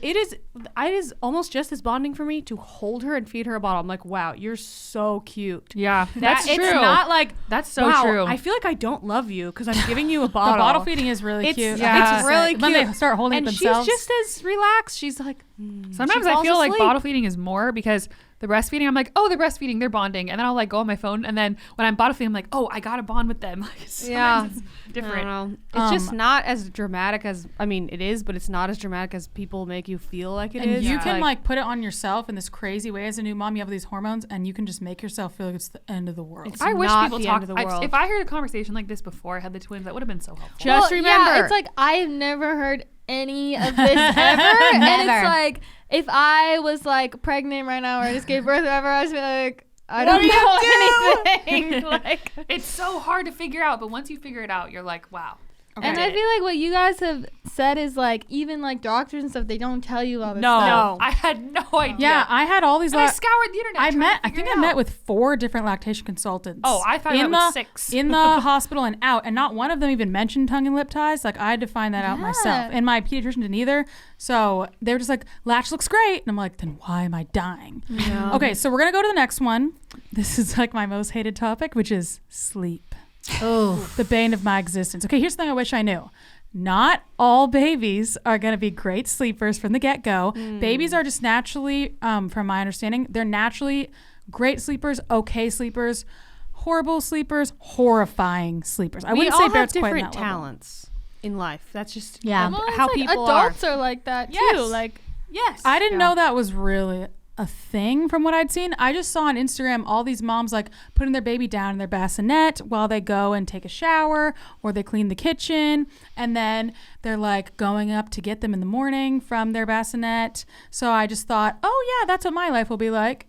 It is almost just as bonding for me to hold her and feed her a bottle. I'm like, wow, you're so cute. Yeah, that's true. It's not like, That's so wow, true. I feel like I don't love you because I'm giving you a bottle. The bottle feeding is really It's, cute. yeah, it's really cute. When they start holding and it themselves. she's just as relaxed. She's like, Sometimes she I falls feel like asleep. bottle feeding is more because the breastfeeding, I'm like, oh, they're breastfeeding, they're bonding. And then I'll like go on my phone. And then when I'm bottle feeding, I'm like, oh, I got to bond with them. Like, sometimes it's different. I don't know. It's just not as dramatic as, I mean, it is, but it's not as dramatic as people make you feel like it is. And you It's can like put it on yourself in this crazy way as a new mom. You have these hormones and you can just make yourself feel like it's the end of the world. It's I wish not people the talked. end of the world. If I heard a conversation like this before I had the twins, that would have been so helpful. Just remember. Yeah, it's like I've never heard any of this ever. And Never. it's like if I was like pregnant right now or I just gave birth or whatever, I was like, I What don't do you know anything. Like, It's so hard to figure out, but once you figure it out, you're like, wow. Okay. and I feel like what you guys have said is like even like doctors and stuff, they don't tell you all this No, stuff. I had no idea. yeah, I had all these. And I scoured the internet. I think I met with 4 different lactation consultants. Oh, I thought I met with 6. in the hospital and out, and not one of them even mentioned tongue and lip ties. Like I had to find that out myself, and my pediatrician didn't either. So they were just like, "Latch looks great," and I'm like, "Then why am I dying?" Yeah. Okay, so we're gonna go to the next one. This is like my most hated topic, which is sleep, Oh, the bane of my existence. Okay, here's the thing I wish I knew. Not all babies are going to be great sleepers from the get-go. Babies are just naturally, from my understanding, they're naturally great sleepers, okay sleepers, horrible sleepers, horrifying sleepers. I we wouldn't all say have Barrett's quite in different that level. talents in life. That's just Yeah. Well, it's how like people adults are like that too. Yes. Like Yes. I didn't know that was really a thing from what I'd seen. I just saw on Instagram all these moms like putting their baby down in their bassinet while they go and take a shower or they clean the kitchen, and then they're like going up to get them in the morning from their bassinet. So I just thought, oh yeah, that's what my life will be like.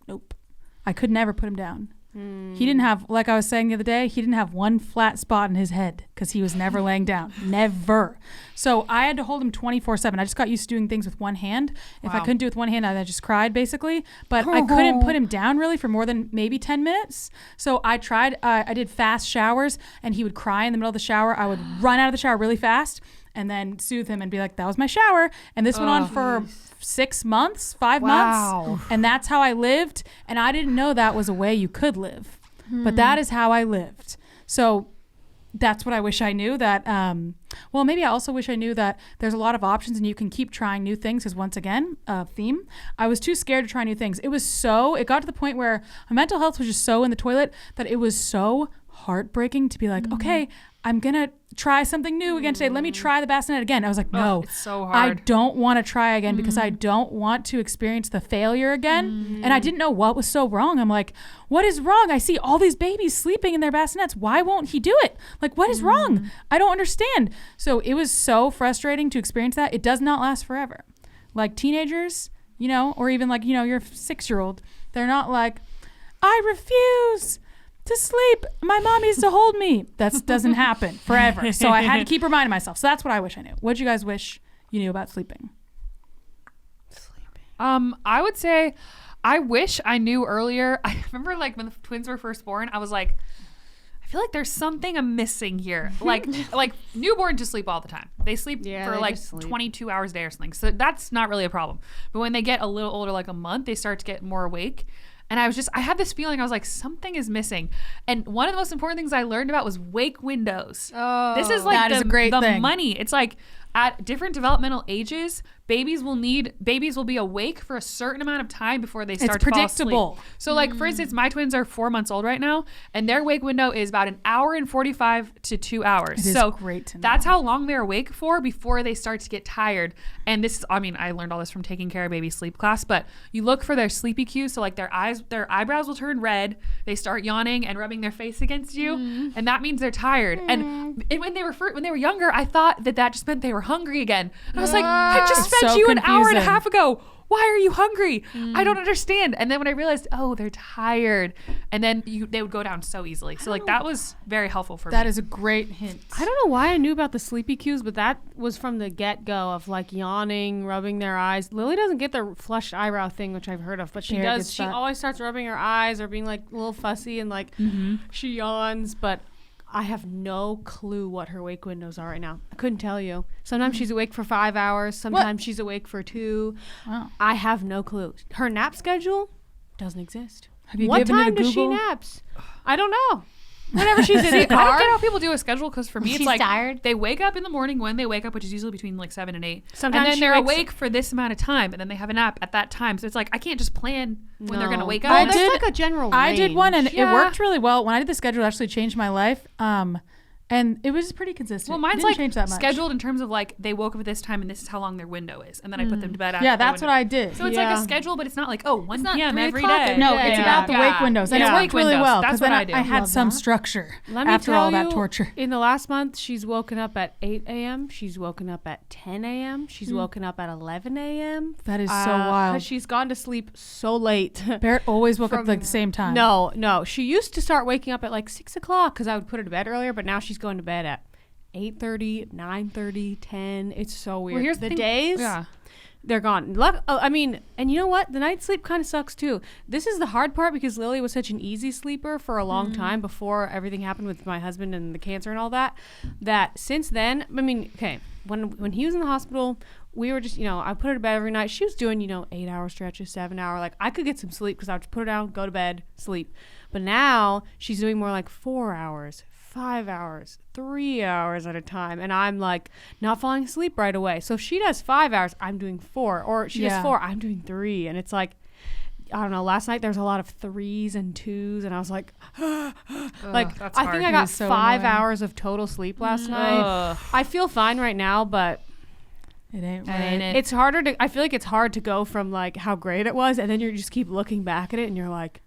Nope. I could never put him down. He didn't have, like I was saying the other day, he didn't have one flat spot in his head because he was never laying down. Never. So I had to hold him 24/7. I just got used to doing things with one hand. If I couldn't do it with one hand, I just cried basically. But I couldn't put him down really for more than maybe 10 minutes. So I tried, I did fast showers, and he would cry in the middle of the shower. I would run out of the shower really fast and then soothe him and be like, that was my shower. And this went on for 6 months, 5 months. And that's how I lived. And I didn't know that was a way you could live. But that is how I lived. So that's what I wish I knew, that, well, maybe I also wish I knew that there's a lot of options and you can keep trying new things, because once again, theme, I was too scared to try new things. It got to the point where my mental health was just so in the toilet that it was so heartbreaking to be like, okay, I'm going to try something new again today. Let me try the bassinet again. I was like, no, it's so hard. I don't want to try again because I don't want to experience the failure again. And I didn't know what was so wrong. I'm like, what is wrong? I see all these babies sleeping in their bassinets. Why won't he do it? Like, what is wrong? I don't understand. So it was so frustrating to experience that. It does not last forever. Like teenagers, or even like, your 6-year-old, they're not like, I refuse to sleep. My mom needs to hold me. That doesn't happen forever. So I had to keep reminding myself. So that's what I wish I knew. What do you guys wish you knew about sleeping? I would say I wish I knew earlier. I remember like when the twins were first born, I was like, I feel like there's something I'm missing here. Like newborn just sleep all the time. They sleep for like 22 hours a day or something. So that's not really a problem. But when they get a little older, like a month, they start to get more awake. And I had this feeling, I was like, something is missing. And one of the most important things I learned about was wake windows. Oh, this is like that is a great thing. Money. It's like at different developmental ages, babies will be awake for a certain amount of time before they start to fall asleep. So like, for instance, my twins are 4 months old right now, and their wake window is about 1 hour and 45 to 2 hours. It is great to know. That's how long they're awake for before they start to get tired. And this is, I learned all this from taking care of baby sleep class, but you look for their sleepy cues. So like their eyebrows will turn red. They start yawning and rubbing their face against you. And that means they're tired. And when they were younger, I thought that just meant they were hungry again. And I was like, I just fed you an hour and a half ago. Why are you hungry? I don't understand. And then when I realized, they're tired, and then they would go down so easily. So like that was very helpful for me. That is a great hint. I don't know why I knew about the sleepy cues, but that was from the get-go of like yawning, rubbing their eyes. Lily doesn't get the flushed eyebrow thing, which I've heard of, but she does. She always starts rubbing her eyes or being like a little fussy and like she yawns, but I have no clue what her wake windows are right now. I couldn't tell you. Sometimes she's awake for 5 hours. Sometimes she's awake for 2. Wow. I have no clue. Her nap schedule doesn't exist. Have you what given it a time does she Google? naps? I don't know. Whenever she's in the I car. don't get how people do a schedule, because for me, it's She's like tired. they wake up in the morning when they wake up, which is usually between like 7 and 8. Sometimes and then she they're wakes- awake for this amount of time, and then they have a nap at that time. So it's like I can't just plan when they're going to wake up. Well, there's like a general I did one, and range. it worked really well. When I did the schedule, it actually changed my life. And it was pretty consistent. Well, mine's didn't like change that much. scheduled in terms of like they woke up at this time and this is how long their window is, and then I put them to bed after. Yeah, the that's window. what I did. So it's like a schedule, but it's not like 1 not p.m. 3 every o'clock day. No, Yeah. it's about the wake windows, and Yeah. it worked Wake really windows. well That's because what then I did. I had Love some that. structure Let me after tell all that you, torture. in the last month, she's woken up at 8 a.m. She's woken up at 10 a.m. She's woken up at 11 a.m. That is so wild. Because she's gone to sleep so late. Barrett always woke up like the same time. No. She used to start waking up at like 6 o'clock because I would put her to bed earlier, but now she's going to bed at 8:30, 9:30, 10. It's so weird. Well, here's the thing- days, Yeah. they're gone. And you know what? The night sleep kind of sucks too. This is the hard part because Lily was such an easy sleeper for a long time before everything happened with my husband and the cancer and all that. That since then, when he was in the hospital, we were just, I put her to bed every night. She was doing, 8-hour stretches, 7-hour. Like I could get some sleep because I would just put her down, go to bed, sleep. But now she's doing more like 4 hours, 5 hours, 3 hours at a time, and I'm like not falling asleep right away. So if she does 5 hours, I'm doing 4, or she does 4, I'm doing 3, and it's like, I don't know. Last night there was a lot of 3s and 2s, and I was like, like that's I hard. think I It got is so 5 annoying. hours of total sleep last night. I feel fine right now, but It ain't That right. ain't it. it's harder to. I feel like it's hard to go from like how great it was, and then you just keep looking back at it, and you're like,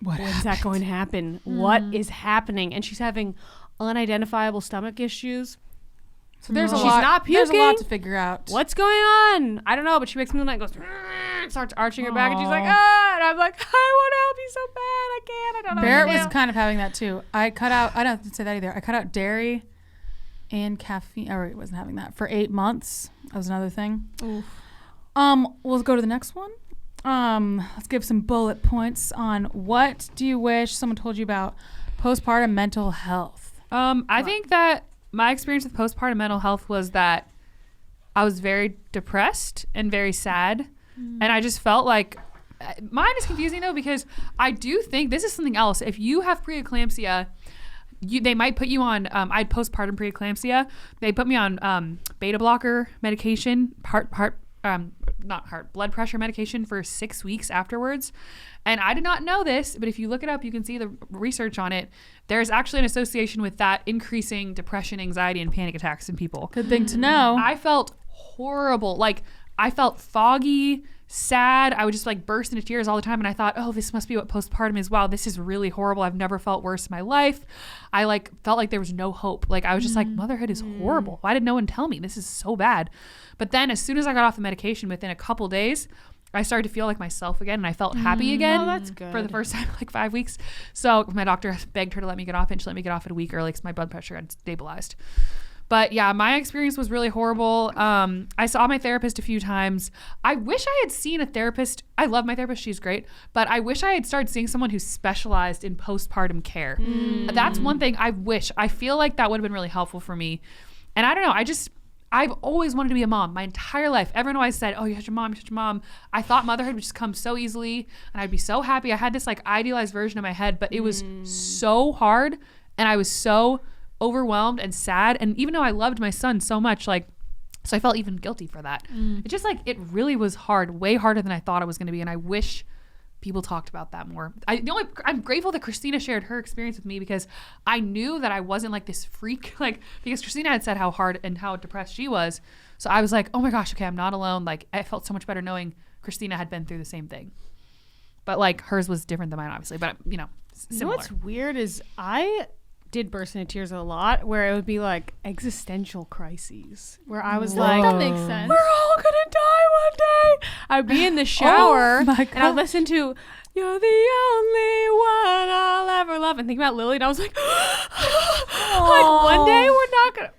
when's that going to happen? What is happening? And she's having unidentifiable stomach issues. So there's a She's lot. not There's a lot puking. to figure out. What's going on? I don't know, but she wakes me in the night and goes, starts arching her back, and she's like, and I'm like, I want to help me so bad. I can't. I don't know. Barrett what to was do. kind of having that too. I don't have to say that either. I cut out dairy and caffeine. Or he wasn't having that for 8 months. That was another thing. Oof. We'll go to the next one. Let's give some bullet points on what do you wish someone told you about postpartum mental health. I think that my experience with postpartum mental health was that I was very depressed and very sad. And I just felt like mine is confusing though, because I do think this is something else. If you have preeclampsia, they might put you on, I had postpartum preeclampsia. They put me on beta blocker medication, blood pressure medication for 6 weeks afterwards. And I did not know this, but if you look it up, you can see the research on it. There's actually an association with that increasing depression, anxiety, and panic attacks in people. Good thing to know. I felt horrible. Like, I felt foggy, sad. I would just like burst into tears all the time. And I thought, oh, this must be what postpartum is. Wow, this is really horrible. I've never felt worse in my life. I like felt like there was no hope. Like, I was just like, motherhood is horrible. Why did no one tell me? This is so bad. But then as soon as I got off the medication, within a couple days, I started to feel like myself again, and I felt happy again. Oh, that's good. For the first time in like 5 weeks. So my doctor begged her to let me get off, and she let me get off at a week early because my blood pressure had stabilized. But yeah, my experience was really horrible. I saw my therapist a few times. I wish I had seen a therapist. I love my therapist. She's great. But I wish I had started seeing someone who specialized in postpartum care. That's one thing I wish. I feel like that would have been really helpful for me. And I don't know. I've always wanted to be a mom my entire life. Everyone always said, oh, you're such a mom, you're such a mom. I thought motherhood would just come so easily and I'd be so happy. I had this like idealized version in my head, but it was so hard and I was so overwhelmed and sad. And even though I loved my son so much, like, so I felt even guilty for that. It just like, it really was hard, way harder than I thought it was going to be. And I wish people talked about that more. I'm grateful that Christina shared her experience with me because I knew that I wasn't like this freak, like, because Christina had said how hard and how depressed she was. So I was like, oh my gosh, okay, I'm not alone. Like, I felt so much better knowing Christina had been through the same thing. But like, hers was different than mine, obviously, but you know, similar. You know what's weird is I did burst into tears a lot where it would be like existential crises where I was like, That makes sense. we're all gonna die one day. I'd be in the shower Oh my and I'd God. listen to You're the Only One I'll Ever Love and think about Lily, and I was like, like one day we're not gonna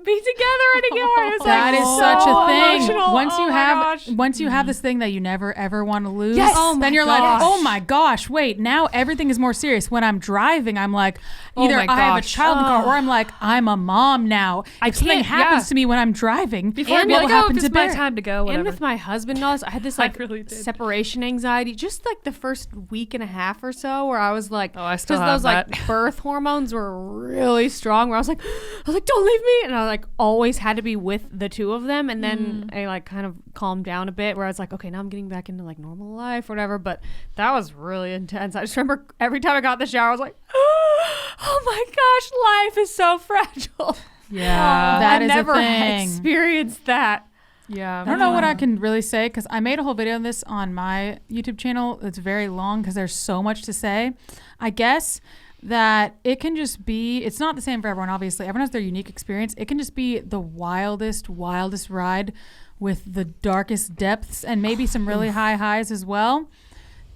be together anymore. It was That like is so such a thing. emotional. Once you have this thing that you never ever want to lose, Yes. Oh then my you're like, gosh. oh my gosh, wait, now everything is more serious. When I'm driving, I'm like, either my I have a gosh. child in the car or I'm like, I'm a mom now. I If something can't- happens yeah. to me when I'm driving, Before I'd be what like, will oh, happen this to is my Bear? time to go, And whatever. with my husband and all this, I had this like really did. separation anxiety just like the first week and a half or so where I was like, Oh, I still 'cause have those that. like birth hormones were really strong where I was like, don't leave me. And I like always had to be with the two of them. And then I like kind of calmed down a bit where I was like, okay, now I'm getting back into like normal life or whatever. But that was really intense. I just remember every time I got in the shower, I was like, oh my gosh, life is so fragile. Yeah. That I've is a never thing. experienced that. Yeah. I don't know what I can really say because I made a whole video on this on my YouTube channel. It's very long because there's so much to say. I guess that it can just be, it's not the same for everyone, obviously. Everyone has their unique experience. It can just be the wildest ride with the darkest depths and maybe some really high highs as well.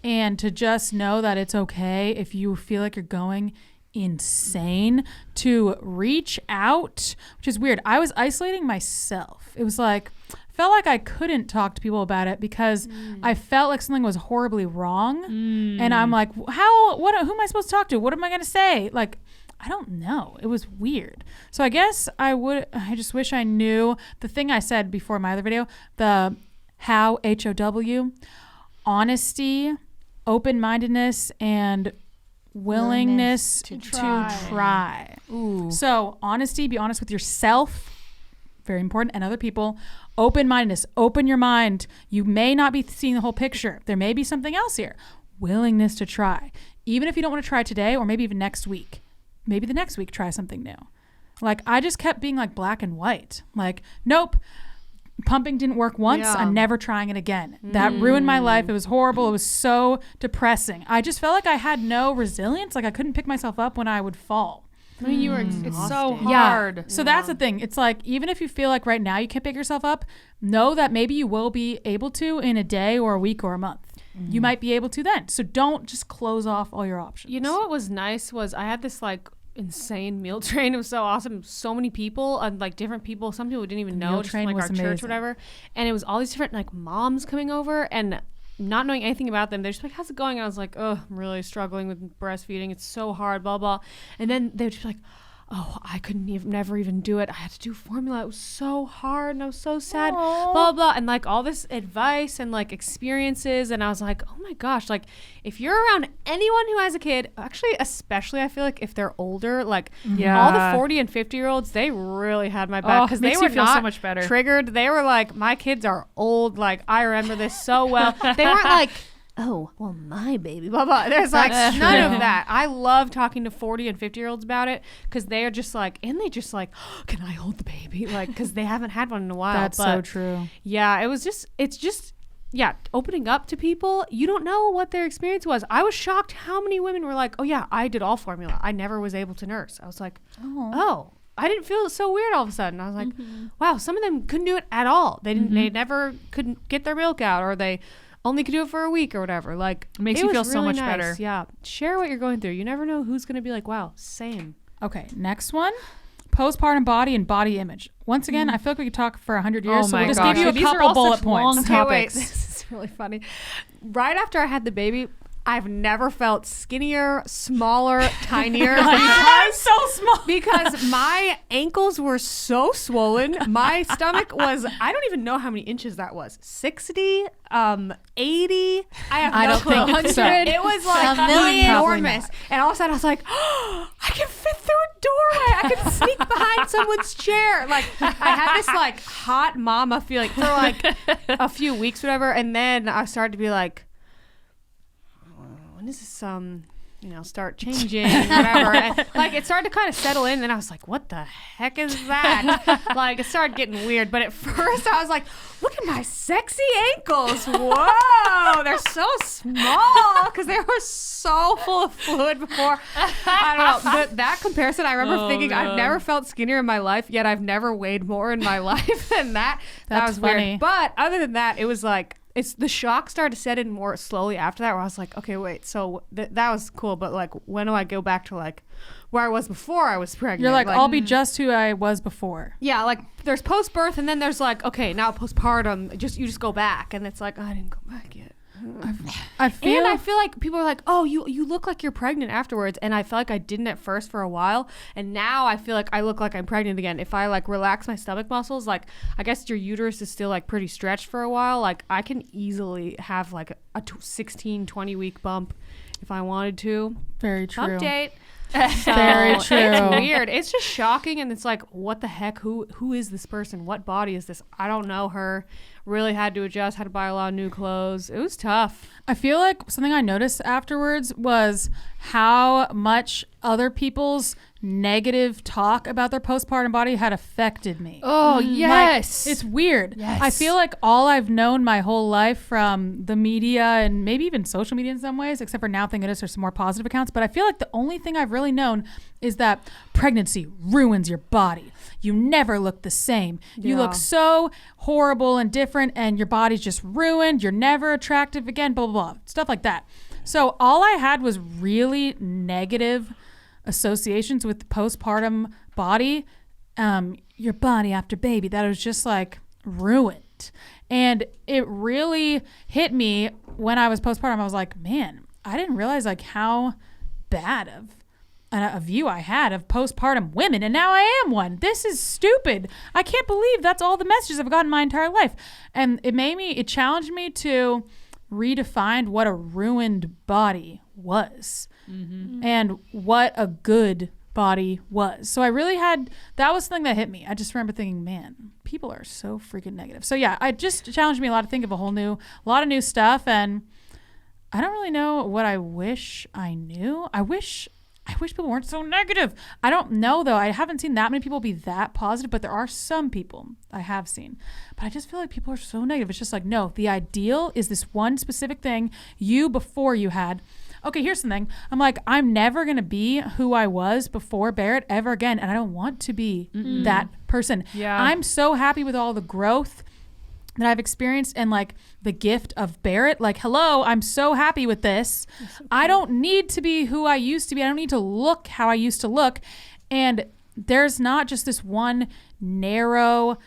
And to just know that it's okay if you feel like you're going insane, to reach out, which is weird. I was isolating myself. It was like, felt like I couldn't talk to people about it because I felt like something was horribly wrong. And I'm like, who am I supposed to talk to? What am I going to say? Like, I don't know. It was weird. So I guess I just wish I knew the thing I said before in my other video, the how, H-O-W, honesty, open-mindedness, and willingness to try. Ooh. So honesty, be honest with yourself, very important, and other people. Open-mindedness, open your mind. You may not be seeing the whole picture. There may be something else here. Willingness to try. Even if you don't want to try today or maybe even next week. Maybe the next week try something new. Like I just kept being like black and white. Like, nope. Pumping didn't work once. Yeah. I'm never trying it again. That ruined my life. It was horrible. It was so depressing. I just felt like I had no resilience. Like I couldn't pick myself up when I would fall. I mean, you were It's so exhausted. hard. So that's the thing. It's like, even if you feel like right now you can't pick yourself up, know that maybe you will be able to in a day or a week or a month. you might be able to then. So don't just close off all your options. You know what was nice was I had this like insane meal train. It was so awesome. So many people and like different people. Some people didn't even know, meal just train from, like was our church, amazing. whatever. And it was all these different like moms coming over and not knowing anything about them. They're just like, how's it going? And I was like, oh, I'm really struggling with breastfeeding. It's so hard, blah, blah. And then they would just be like, oh, I couldn't even, never even do it. I had to do formula. It was so hard and I was so sad, blah, blah. And like all this advice and like experiences. And I was like, oh my gosh, like if you're around anyone who has a kid, actually, especially I feel like if they're older, like all the 40 and 50-year-olds, they really had my back because they makes were you feel not so much better. triggered. They were like, my kids are old. Like I remember this so well. They weren't like, oh, well, my baby, blah, blah. There's like none of that. I love talking to 40 and 50-year-olds about it because they are just like, and they just like, oh, can I hold the baby? Like, because they haven't had one in a while. That's so true. Yeah, yeah, opening up to people. You don't know what their experience was. I was shocked how many women were like, oh, yeah, I did all formula. I never was able to nurse. I was like, oh. I didn't feel so weird all of a sudden. I was like, wow, some of them couldn't do it at all. They didn't. They never couldn't get their milk out, or they only could do it for a week or whatever. Like It makes you was feel so really much nice. better. Yeah, share what you're going through. You never know who's gonna be like, wow, same. Okay, next one. Postpartum body and body image. Once again, I feel like we could talk for 100 years. Oh so my we'll just gosh. give you a These are couple all bullet such long points. Okay, wait, topics. this is really funny. Right after I had the baby, I've never felt skinnier, smaller, tinier. I'm so small. Because my ankles were so swollen. My stomach was, I don't even know how many inches that was. 60, 80. I have I no don't clue. think 100. so. It was like A million. enormous. And all of a sudden I was like, oh, I can fit through a doorway. I can sneak behind someone's chair. Like I had this like hot mama feeling for like a few weeks, whatever. And then I started to be like, when does this start changing, whatever. And, like it started to kind of settle in, and I was like, what the heck is that? Like it started getting weird. But at first I was like, look at my sexy ankles. Whoa, they're so small because they were so full of fluid before. I don't know. But that comparison, I remember thinking, I've never felt skinnier in my life, yet I've never weighed more in my life than that. That That's was funny. weird. But other than that, it was like, it's the shock started to set in more slowly after that, where I was like, okay, wait, so that was cool, but like, when do I go back to like where I was before I was pregnant? You're like, I'll be just who I was before. yeah, like there's post birth, and then there's like, okay, now postpartum, you just go back, and it's like, oh, I didn't go back yet. I feel like people are like, oh, you look like you're pregnant afterwards, and I felt like I didn't at first for a while, and now I feel like I look like I'm pregnant again. If I like relax my stomach muscles, like I guess your uterus is still like pretty stretched for a while, like I can easily have like a 16-20 week bump if I wanted to. very true. Update. Very true. It's weird. It's just shocking, and it's like, what the heck? Who is this person? What body is this? I don't know her. Really had to adjust. Had to buy a lot of new clothes. It was tough. I feel like something I noticed afterwards was how much other people's negative talk about their postpartum body had affected me. Oh, yes. Like, it's weird. Yes. I feel like all I've known my whole life from the media and maybe even social media in some ways, except for now, thank goodness there's some more positive accounts, but I feel like the only thing I've really known is that pregnancy ruins your body. You never look the same. You look so horrible and different, and your body's just ruined. You're never attractive again, blah, blah, blah. Stuff like that. So all I had was really negative associations with postpartum body, your body after baby, that it was just like ruined. And it really hit me when I was postpartum. I was like, man, I didn't realize like how bad of a view I had of postpartum women, and now I am one. This is stupid. I can't believe that's all the messages I've gotten my entire life. And it challenged me to redefine what a ruined body was and what a good body was. So I really that was something that hit me. I just remember thinking, man, people are so freaking negative. So yeah, it just challenged me a lot to think of a lot of new stuff, and I don't really know what I wish I knew. I wish people weren't so negative. I don't know though. I haven't seen that many people be that positive, but there are some people I have seen. But I just feel like people are so negative. It's just like, no, the ideal is this one specific thing before you had. Okay, here's something. I'm like, I'm never going to be who I was before Barrett ever again. And I don't want to be that person. Yeah. I'm so happy with all the growth that I've experienced, and like the gift of Barrett. Like, hello, I'm so happy with this. So I don't need to be who I used to be. I don't need to look how I used to look. And there's not just this one narrow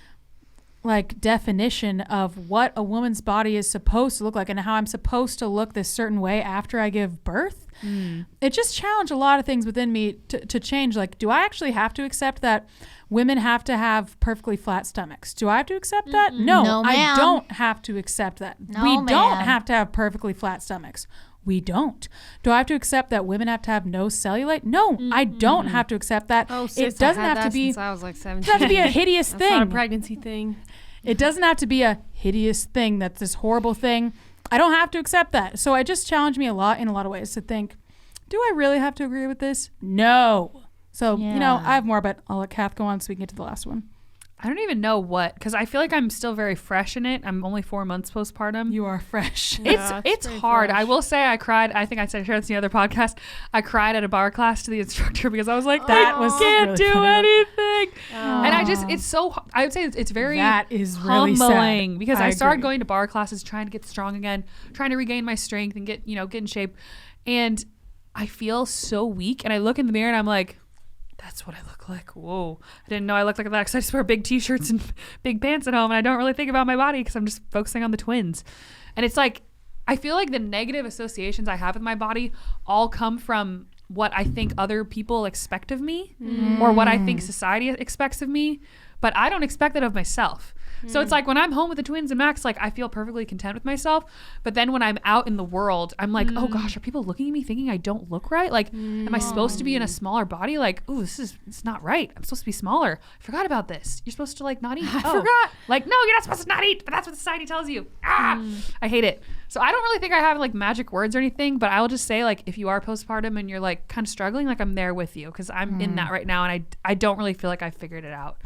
like definition of what a woman's body is supposed to look like and how I'm supposed to look this certain way after I give birth. It just challenged a lot of things within me to change. Like, do I actually have to accept that women have to have perfectly flat stomachs? Do I have to accept that? No, I don't have to accept that. We don't have to have perfectly flat stomachs. We don't. Do I have to accept that women have to have no cellulite? No, I don't have to accept that. Oh, sis, it doesn't I had have to that be. Since I was like 17. It doesn't have to be a hideous That's thing. not a pregnancy thing. It doesn't have to be a hideous thing. That's this horrible thing. I don't have to accept that. So it just challenged me a lot in a lot of ways to think, do I really have to agree with this? No. So, you know, I have more, but I'll let Kath go on so we can get to the last one. I don't even know what, because I feel like I'm still very fresh in it. I'm only 4 months postpartum. You are fresh. It's hard. Fresh. I will say I cried. I think I said this in the other podcast. I cried at a bar class to the instructor because I was like, that was can't really do funny. Anything. And I just, it's so, I would say it's very that is really humbling sad. Because I started going to bar classes, trying to get strong again, trying to regain my strength and get in shape. And I feel so weak. And I look in the mirror and I'm like, that's what I look like. Whoa. I didn't know I looked like that because I just wear big t-shirts and big pants at home and I don't really think about my body because I'm just focusing on the twins. And it's like, I feel like the negative associations I have with my body all come from what I think other people expect of me or what I think society expects of me, but I don't expect that of myself. So it's like when I'm home with the twins and Max, like I feel perfectly content with myself. But then when I'm out in the world, I'm like, oh gosh, are people looking at me thinking I don't look right? Like, am I supposed to be in a smaller body? Like, ooh, it's not right. I'm supposed to be smaller. I forgot about this. You're supposed to like not eat. I forgot. Like, no, you're not supposed to not eat, but that's what society tells you. I hate it. So I don't really think I have like magic words or anything, but I will just say like, if you are postpartum and you're like kind of struggling, like I'm there with you because I'm in that right now. And I don't really feel like I figured it out.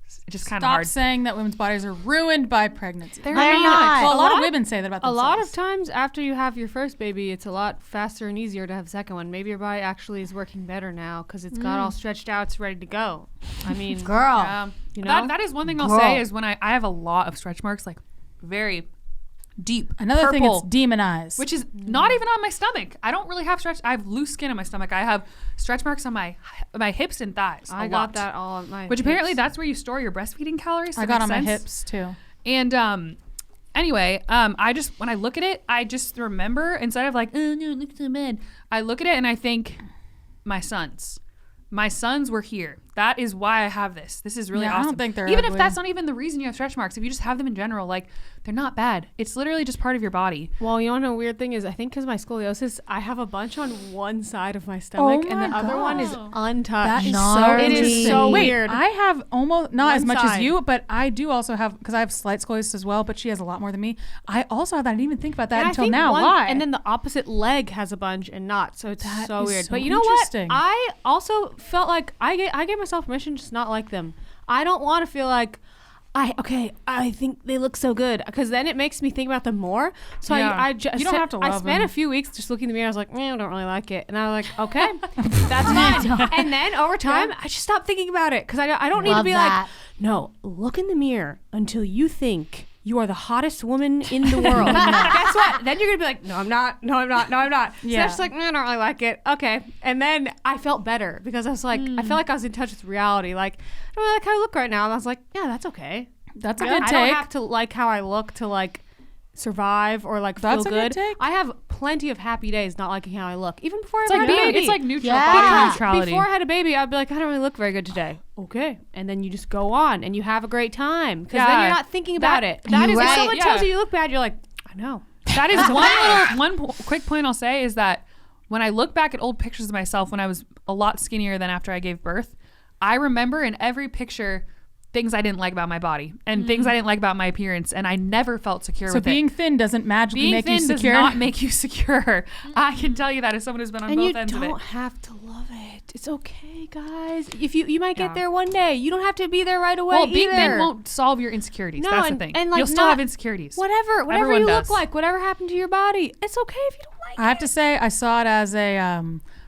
It's just kind of hard. Stop saying that women's bodies are ruined by pregnancy. They're not. Well, a lot of women say that about themselves. A lot of times after you have your first baby, it's a lot faster and easier to have a second one. Maybe your body actually is working better now because it's got all stretched out. It's ready to go. I mean, girl. You know? That is one thing I'll say is when I have a lot of stretch marks, like very deep Another purple, thing it's demonized. which is not even on my stomach. I don't really have stretch. I have loose skin on my stomach. I have stretch marks on my hips and thighs. I got that all on my Which apparently hips. that's where you store your breastfeeding calories. I got on my hips too. And anyway, I just when I look at it, I just remember instead of like, oh no, look so bad. I look at it and I think, my sons were here. That is why I have this. This is really awesome. I don't think they're even ugly. if that's not even the reason you have stretch marks. If you just have them in general, like they're not bad. It's literally just part of your body. Well, you know what a weird thing is? I think because my scoliosis, I have a bunch on one side of my stomach, and the other one is untouched. That is so it is so Wait, weird. I have almost not as One much side. as you, but I do also have, because I have slight scoliosis as well, but she has a lot more than me. I also have that. I didn't even think about that And I until think now. Why? And then the opposite leg has a bunch and not, so it's That so is weird. so But you know what? interesting. I also felt like I gave myself permission to just not like them. I don't want to feel like I think they look so good because then it makes me think about them more. So Yeah. I just You don't have to I love spent them. a few weeks just looking in the mirror. I was like, I don't really like it, and I was like, okay, that's fine. And then over time, I just stopped thinking about it because I don't need to Love be that. like, no, look in the mirror until you think you are the hottest woman in the world. Guess what? Then you're gonna be like, no, I'm not. No, I'm not. No, I'm not. So Yeah. that's just like, I don't really like it. Okay. And then I felt better because I was like, I felt like I was in touch with reality. Like, I don't really like how I look right now. And I was like, yeah, that's okay. that's a I good don't take. have to like how I look to like survive or like That's feel a good good. take. I have plenty of happy days not liking how I look. Even before It's I like had a baby. it's like neutral Yeah. body neutrality. Before I had a baby, I'd be like, I don't really look very good today. Okay. And then you just go on and you have a great time. Because then Yeah. you're not thinking about it. that is If right. someone tells you you look bad, you're like, I know. That is quick point I'll say is that when I look back at old pictures of myself when I was a lot skinnier than after I gave birth, I remember in every picture things I didn't like about my body and things I didn't like about my appearance, and I never felt secure So with being it. thin doesn't magically Being make thin you does secure. not make you secure. I can tell you that as someone who's been on And both you ends of it. don't have to love it. It's okay, guys. If you might get Yeah. there one day. You don't have to be there right away. Well, being thin either. won't solve your insecurities. No, That's and- the thing. and, like, You'll still not- have insecurities. Whatever Everyone you does. look like, whatever happened to your body, it's okay if you don't like I have to say, I saw it as a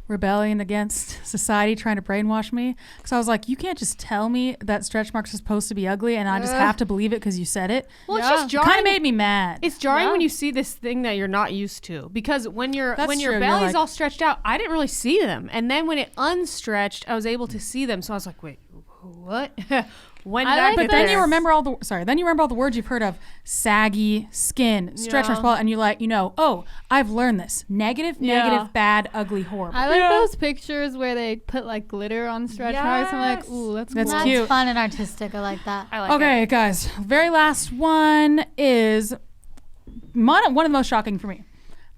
rebelling against society trying to brainwash me. Because I was like, you can't just tell me that stretch marks are supposed to be ugly and I just have to believe it because you said it. Well, it's Yeah. just It jarring. kind of made me mad. It's jarring Yeah. when you see this thing that you're not used to, because when your That's true. You're belly's like- all stretched out, I didn't really see them, and then when it unstretched, I was able to see them. So I was like, wait, what? When did I I, like get But then there? you remember all the words you've heard of: saggy skin, stretch marks, and you like, oh, I've learned this: negative, bad, ugly, horrible. I like those pictures where they put like glitter on stretch marks. I'm like, Yes. ooh, that's That's cool. That's cute. fun and artistic. I like that. I like Okay, guys, very last one is one of the most shocking for me.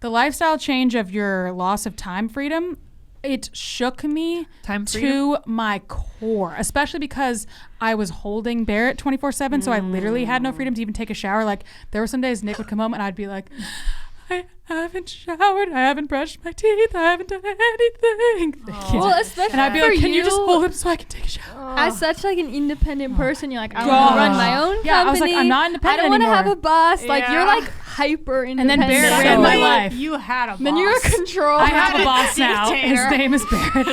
The lifestyle change of your loss of time freedom. It shook me Time to my core, especially because I was holding Barrett 24/7, so I literally had no freedom to even take a shower. Like, there were some days Nick would come home and I'd be like, I haven't showered, I haven't brushed my teeth, I haven't done anything. Well, especially And I'd be for like, can you just you, hold him so I can take a shower? as such like an independent person, you're like, I God. want to run my own Yeah, I company. was like, I'm not I independent don't want to have anymore. a boss. Like, Yeah. you're like hyper then independent. Barrett So, ran my like, life. You had a boss. Then you're a control. I have a boss now. His Dictator. name is Barrett.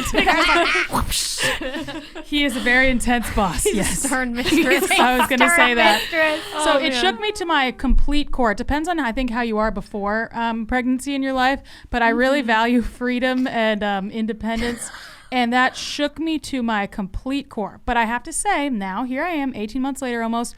He is a very intense boss. Yes. stern mistress. I was going to say that. Mistress. So it shook me to my complete core. It depends on, I think, how you are before pregnancy in your life, but I really value freedom and independence, and that shook me to my complete core. But I have to say, now here I am, 18 months later almost,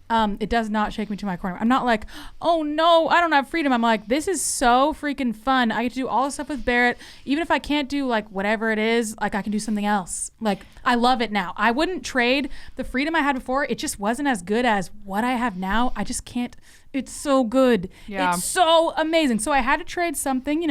it does not shake me to my core. I'm not like, oh no, I don't have freedom. I'm like, this is so freaking fun. I get to do all this stuff with Barrett. Even if I can't do like whatever it is, like I can do something else. Like, I love it now. I wouldn't trade the freedom I had before. It just wasn't as good as what I have now. I just can't. It's so good. Yeah. It's so amazing. So I had to trade something,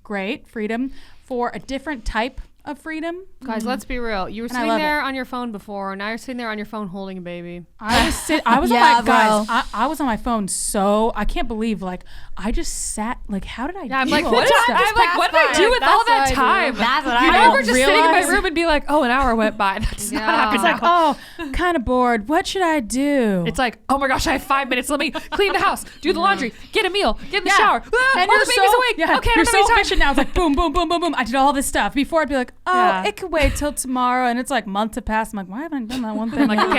great freedom for a different type of freedom. Guys, let's be real. You were And I sitting love there on your phone before. Now you're sitting there on your phone holding a baby. I was on Yeah, my guys. bro. I was on my phone, so I can't believe like I just sat like how did I? Yeah, I'm do like, all what this did stuff? what did I do with all that time? That's what I I remember do. just sitting in my realize- room and be like, oh, an hour went by. That's not happening It's like, now. oh, kind of bored. What should I do? It's like, oh my gosh, I have 5 minutes. Let me clean the house, do the laundry, get a meal, get in the Yeah. shower. Ah, and oh, you're the baby's so, awake. yeah, Okay, I you're don't so have any time. efficient now. It's like boom, boom, boom, boom, boom. I did all this stuff. Before I'd be like, oh, Yeah. it could wait till tomorrow, and it's like months have passed. I'm like, why haven't I done that one thing? I'm like, yet? okay,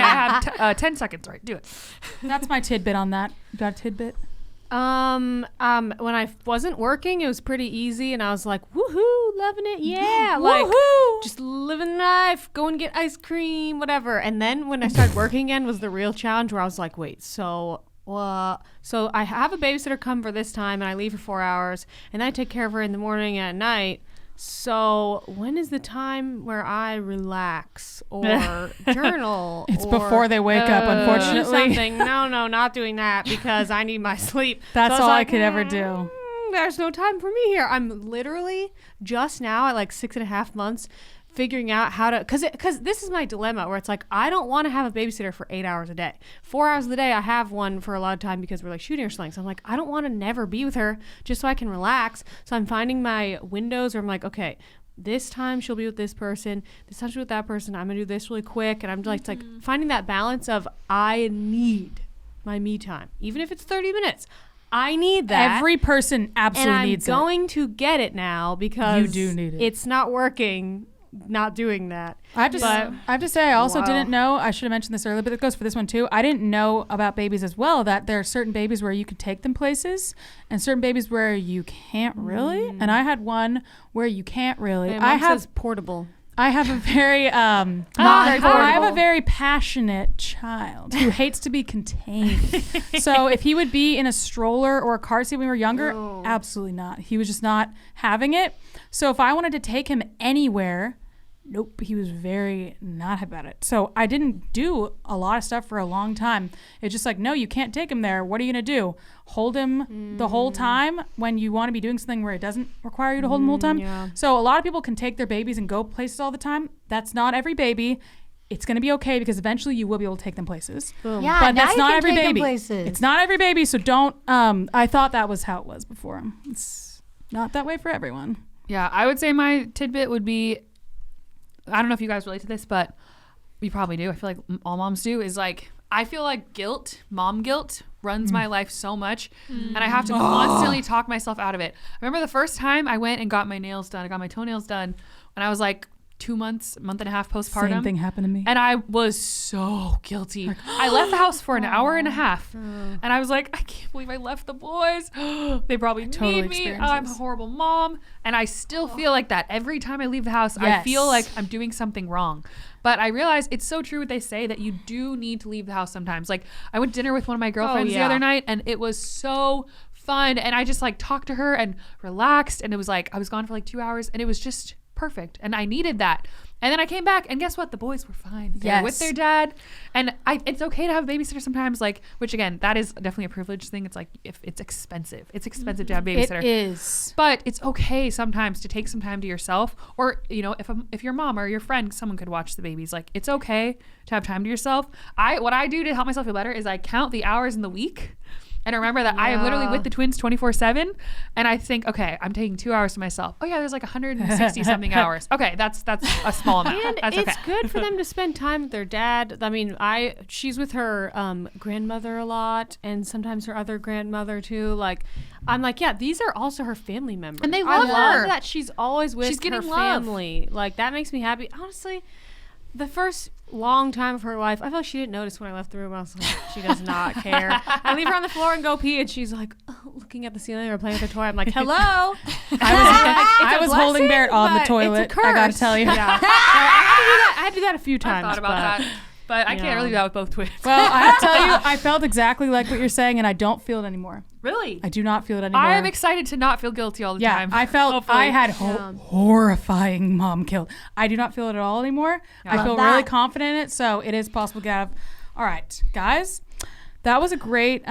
I have 10 seconds. Right, do it. That's my tidbit on that. You got a tidbit? When I wasn't working, it was pretty easy, and I was like, woohoo, loving it, yeah, like Woohoo! just living life, go and get ice cream, whatever. And then when I started working again was the real challenge, where I was like, wait, so I have a babysitter come for this time, and I leave for 4 hours, and then I take care of her in the morning and at night. So when is the time where I relax or journal? It's or, before they wake up, do unfortunately. something? No, not doing that because I need my sleep. That's was all I like, could ever do. There's no time for me here. I'm literally just now at like 6.5 months figuring out how to, because this is my dilemma where it's like, I don't want to have a babysitter for 8 hours a day. 4 hours of the day, I have one for a lot of time because we're like shooting or something. So I'm like, I don't want to never be with her just so I can relax. So I'm finding my windows where I'm like, okay, this time she'll be with this person, this time she'll be with that person. I'm gonna do this really quick. And I'm like, it's like finding that balance of I need my me time, even if it's 30 minutes. I need that. Every person absolutely and I'm needs going to get it now because You do need it. It's not working. Not doing that. I have to say, I also Wow. didn't know, I should have mentioned this earlier, but it goes for this one too. I didn't know about babies as well, that there are certain babies where you could take them places and certain babies where you can't really. And I had one where you can't really. Hey, I mine have says portable. I have a very Not very I have a portable. very passionate child who hates to be contained. So if he would be in a stroller or a car seat when we were younger, absolutely not. He was just not having it. So if I wanted to take him anywhere, nope, he was very not about it. So I didn't do a lot of stuff for a long time. It's just like, no, you can't take him there. What are you going to do? Hold him the whole time when you want to be doing something where it doesn't require you to hold him the whole time? Yeah. So a lot of people can take their babies and go places all the time. That's not every baby. It's going to be okay because eventually you will be able to take them places. Yeah, But now that's you not can every take 'em baby. places. It's not every baby, so don't I thought that was how it was before. It's not that way for everyone. Yeah, I would say my tidbit would be, I don't know if you guys relate to this, but you probably do. I feel like all moms do, is like, I feel like mom guilt runs my life so much, and I have to constantly talk myself out of it. I remember the first time I went and got my nails done. I got my toenails done when I was like 2 months, month and a half postpartum. Same thing happened to me. And I was so guilty. I left the house for an hour and a half. And I was like, I can't believe I left the boys. They probably totally need me. experienced I'm a this. horrible mom. And I still feel like that. Every time I leave the house, I feel like I'm doing something wrong. But I realize it's so true what they say that you do need to leave the house sometimes. Like I went to dinner with one of my girlfriends the other night, and it was so fun. And I just like talked to her and relaxed. And it was like I was gone for like 2 hours, and it was just perfect. And I needed that. And then I came back, and guess what? The boys were fine. They're with their dad. And it's okay to have a babysitter sometimes, like, which again, that is definitely a privilege thing. It's like, if it's expensive to have a babysitter. It is. But it's okay sometimes to take some time to yourself, or, you know, if your mom or your friend, someone could watch the babies. Like, it's okay to have time to yourself. What I do to help myself feel better is I count the hours in the week. And I remember that I am literally with the twins 24/7, and I think, okay, I'm taking 2 hours to myself. Oh yeah, there's like 160 something hours. Okay, that's a small amount. And That's it's okay. good for them to spend time with their dad. I mean, she's with her grandmother a lot, and sometimes her other grandmother too. Like, I'm like, yeah, these are also her family members, And they I love love her. that she's always with She's her getting love. family. Like, that makes me happy. Honestly, the first long time of her life, I felt like she didn't notice when I left the room. I was like, she does not care. I leave her on the floor and go pee, and she's like, looking at the ceiling or playing with her toy. I'm like, hello. I was holding Barrett on the toilet. I gotta tell you. Yeah. I had to do that a few times. I thought about that. But I can't really do that with both twins. Well, I have to tell you, I felt exactly like what you're saying, and I don't feel it anymore. Really? I do not feel it anymore. I am excited to not feel guilty all the Yeah, time. I felt Hopefully. I had horrifying mom guilt. I do not feel it at all anymore. I feel really confident in it, so it is possible to have. All right, guys. That was a great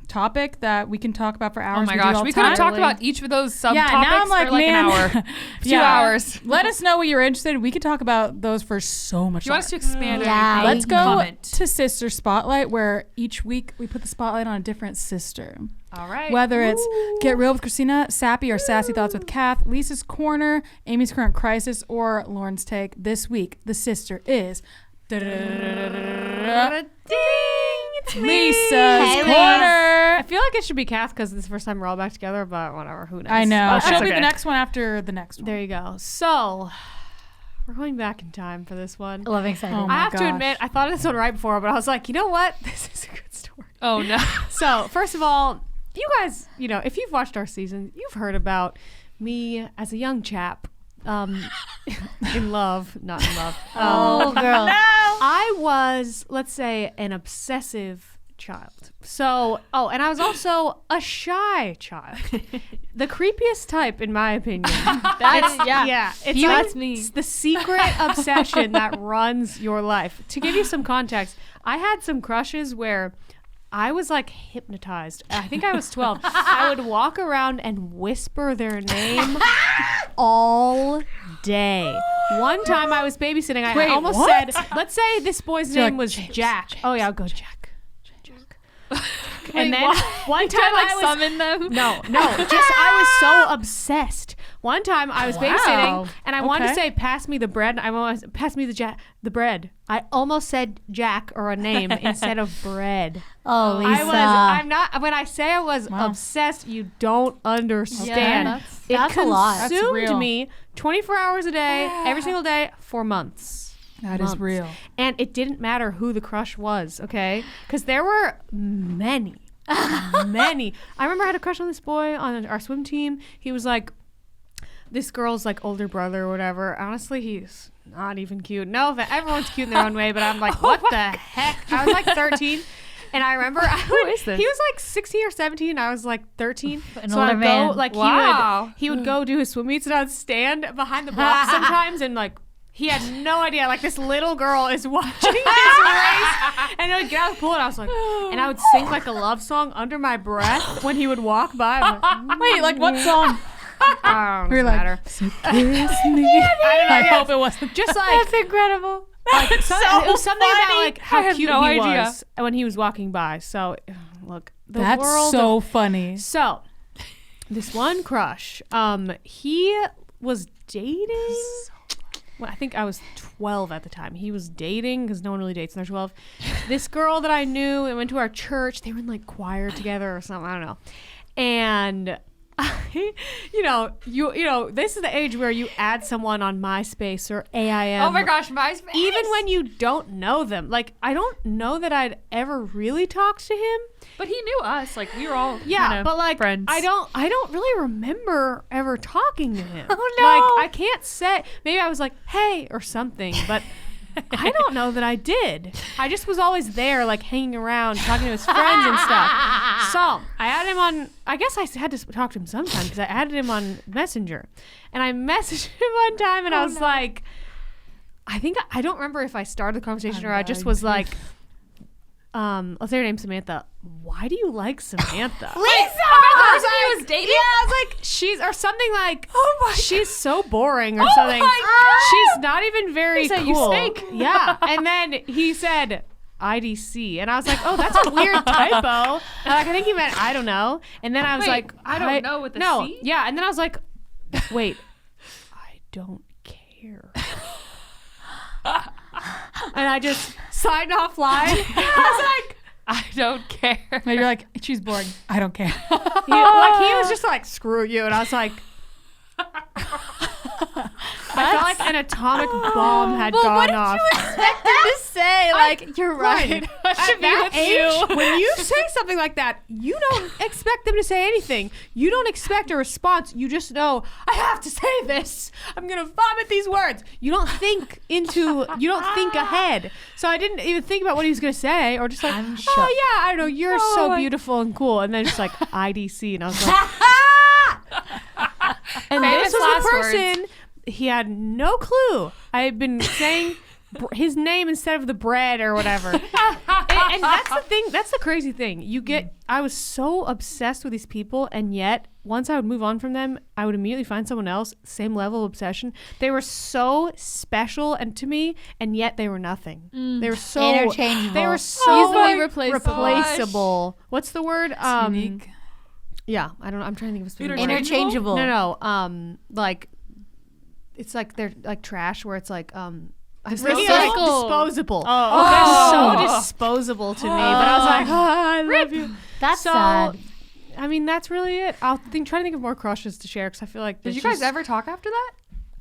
topic that we can talk about for hours. Oh my gosh, we could have talked about each of those subtopics now I'm like, for like man, an hour, 2 hours. Let us know what you're interested in. We could talk about those for so much You want us to expand it? Yeah. Let's go Comment. to Sister Spotlight, where each week we put the spotlight on a different sister. All right. Whether it's Get Real with Christina, Sappy or Sassy Thoughts with Kath, Lisa's Corner, Amy's Current Crisis, or Lauren's Take, this week the sister is Lisa's Hey, Corner. I feel like it should be Kath because this is the first time we're all back together, but whatever. Who knows? I know. Okay. She'll be the next one after the next one. There you go. So, we're going back in time for this one. Love excited. Oh I my have to gosh. admit, I thought of this one right before, but I was like, you know what? This is a good story. Oh no. So, first of all, you guys, you know, if you've watched our season, you've heard about me as a young chap, in love, not in love. Oh, girl. I was, let's say, an obsessive child. So, and I was also a shy child. The creepiest type, in my opinion. It's That's me. It's the secret obsession that runs your life. To give you some context, I had some crushes where I was like hypnotized. I think I was 12. I would walk around and whisper their name all day. One time I was babysitting. I almost said, let's say this boy's name was Jack. Oh yeah, I'll go Jack. And then one time I was summon them. no, just I was so obsessed. One time I was babysitting and I wanted to Okay. say pass me the bread. I almost pass me the bread. I almost said Jack or a name instead of bread. Oh, Lisa. I'm not. When I say I was obsessed, you don't understand. Yeah, that's a lot. That's Consumed real. me 24 hours a day, every single day for months. That is real. And it didn't matter who the crush was, okay? Because there were many. I remember I had a crush on this boy on our swim team. He was like this girl's like older brother or whatever. Honestly, he's not even cute. No, everyone's cute in their own way, but I'm like, what the heck? I was like 13. And I remember Who is this? he was like 16 or 17. I was like 13. An so older I'd man. go like Wow. he would go do his swim meets and I'd stand behind the block sometimes and like he had no idea. Like this little girl is watching his race, and I would get out of the pool, and I was like, and I would sing like a love song under my breath when he would walk by. I'm like, Wait, like what song? doesn't You're like, matter. so kiss me. I hope it wasn't. Just like incredible. it was something about like I how had cute no he idea. was when he was walking by. So look, the That's world so of- funny. So this one crush, he was dating. well, I think I was 12 at the time. He was dating because no one really dates when they're 12. This girl that I knew and went to our church, they were in like choir together or something. I don't know. And you know, this is the age where you add someone on MySpace or AIM. Oh my gosh, MySpace. Even when you don't know them. Like, I don't know that I'd ever really talked to him. But he knew us. Like, we were all But like, friends. I don't really remember ever talking to him. Oh, no. Like, I can't say. Maybe I was like, hey, or something, but I don't know that I did. I just was always there, like hanging around, talking to his friends and stuff. So I added him on. I guess I had to talk to him sometime because I added him on Messenger, and I messaged him one time, and I was like, I don't remember if I started the conversation or I just was like, let's say her name's Samantha. Why do you like Samantha? Lisa! The person he was dating? Yeah, I was like, she's, or something like, she's so boring or Oh something. my God. She's not even very Lisa, cool. you stink. Yeah. And then he said IDC. And I was like, oh, that's a weird typo. And like, I think he meant, I don't know. And then I was Wait, like, I don't know with a no, C? Yeah. And then I was like, wait, I don't care. And I just signed offline. I was like, I don't care. And you're like, she's boring. I don't care. he was just like, screw you. And I was like, I felt like an atomic bomb had gone off. Expect him to say like you're right. I should At be that with you. age, when you say something like that, you don't expect them to say anything. You don't expect a response. You just know, I have to say this. I'm gonna vomit these words. You don't think ahead. So I didn't even think about what he was gonna say, or just like, I'm oh shocked. yeah, I don't know, you're so beautiful and cool, and then just like IDC, and I was like, and Famous this was last the person. He had no clue. I had been saying his name instead of the bread or whatever. and that's the thing. That's the crazy thing. I was so obsessed with these people, and yet once I would move on from them, I would immediately find someone else, same level of obsession. They were so special and to me, and yet they were nothing. They were so Interchangeable. They were so Easily replaceable. replaceable. What's the word? Unique. Yeah, I don't know. I'm trying to think of a specific word. Interchangeable. No, like it's like they're like trash where it's like I was thinking Recycle. like disposable. They're so disposable to me. But I was like, I love you. That's So, sad. I mean, that's really it. I'll try to think of more crushes to share because I feel like Did you guys ever talk after that?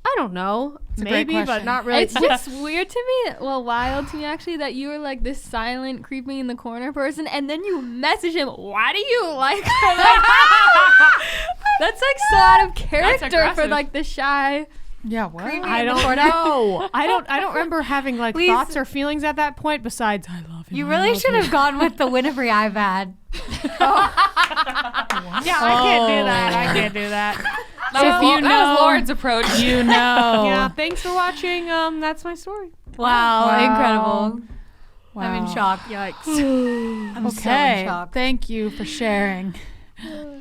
I don't know. a great Maybe, but question. not really. It's just weird to me, well, wild to me actually, that you were like this silent, creeping in the corner person, and then you message him, why do you like her? That's like so out of character for aggressive. like the shy. Yeah, what? I don't know. I don't remember having like Please. thoughts or feelings at that point besides I love you. You I really love should you. have gone with the Winifred iPad. Yeah, I can't do that. I can't do that. That was Lauren's approach. You know. Yeah, thanks for watching. That's my story. Wow, Wow. incredible. Wow. I'm in shock. Yikes. I'm so Okay. in shock. Thank you for sharing.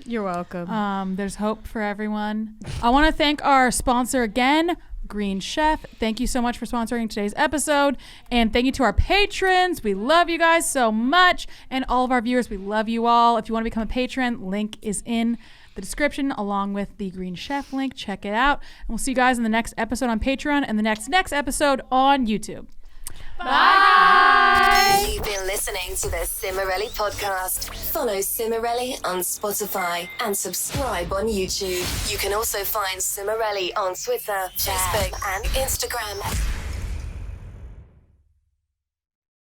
You're welcome. There's hope for everyone. I want to thank our sponsor again, Green Chef. Thank you so much for sponsoring today's episode. And thank you to our patrons. We love you guys so much. And all of our viewers, we love you all. If you want to become a patron, link is in the description along with the Green Chef link. Check it out. And we'll see you guys in the next episode on Patreon and the next episode on YouTube. Bye. You've been listening to the Cimorelli podcast. Follow Cimorelli on Spotify and subscribe on YouTube. You can also find Cimorelli on Twitter, Facebook, and Instagram.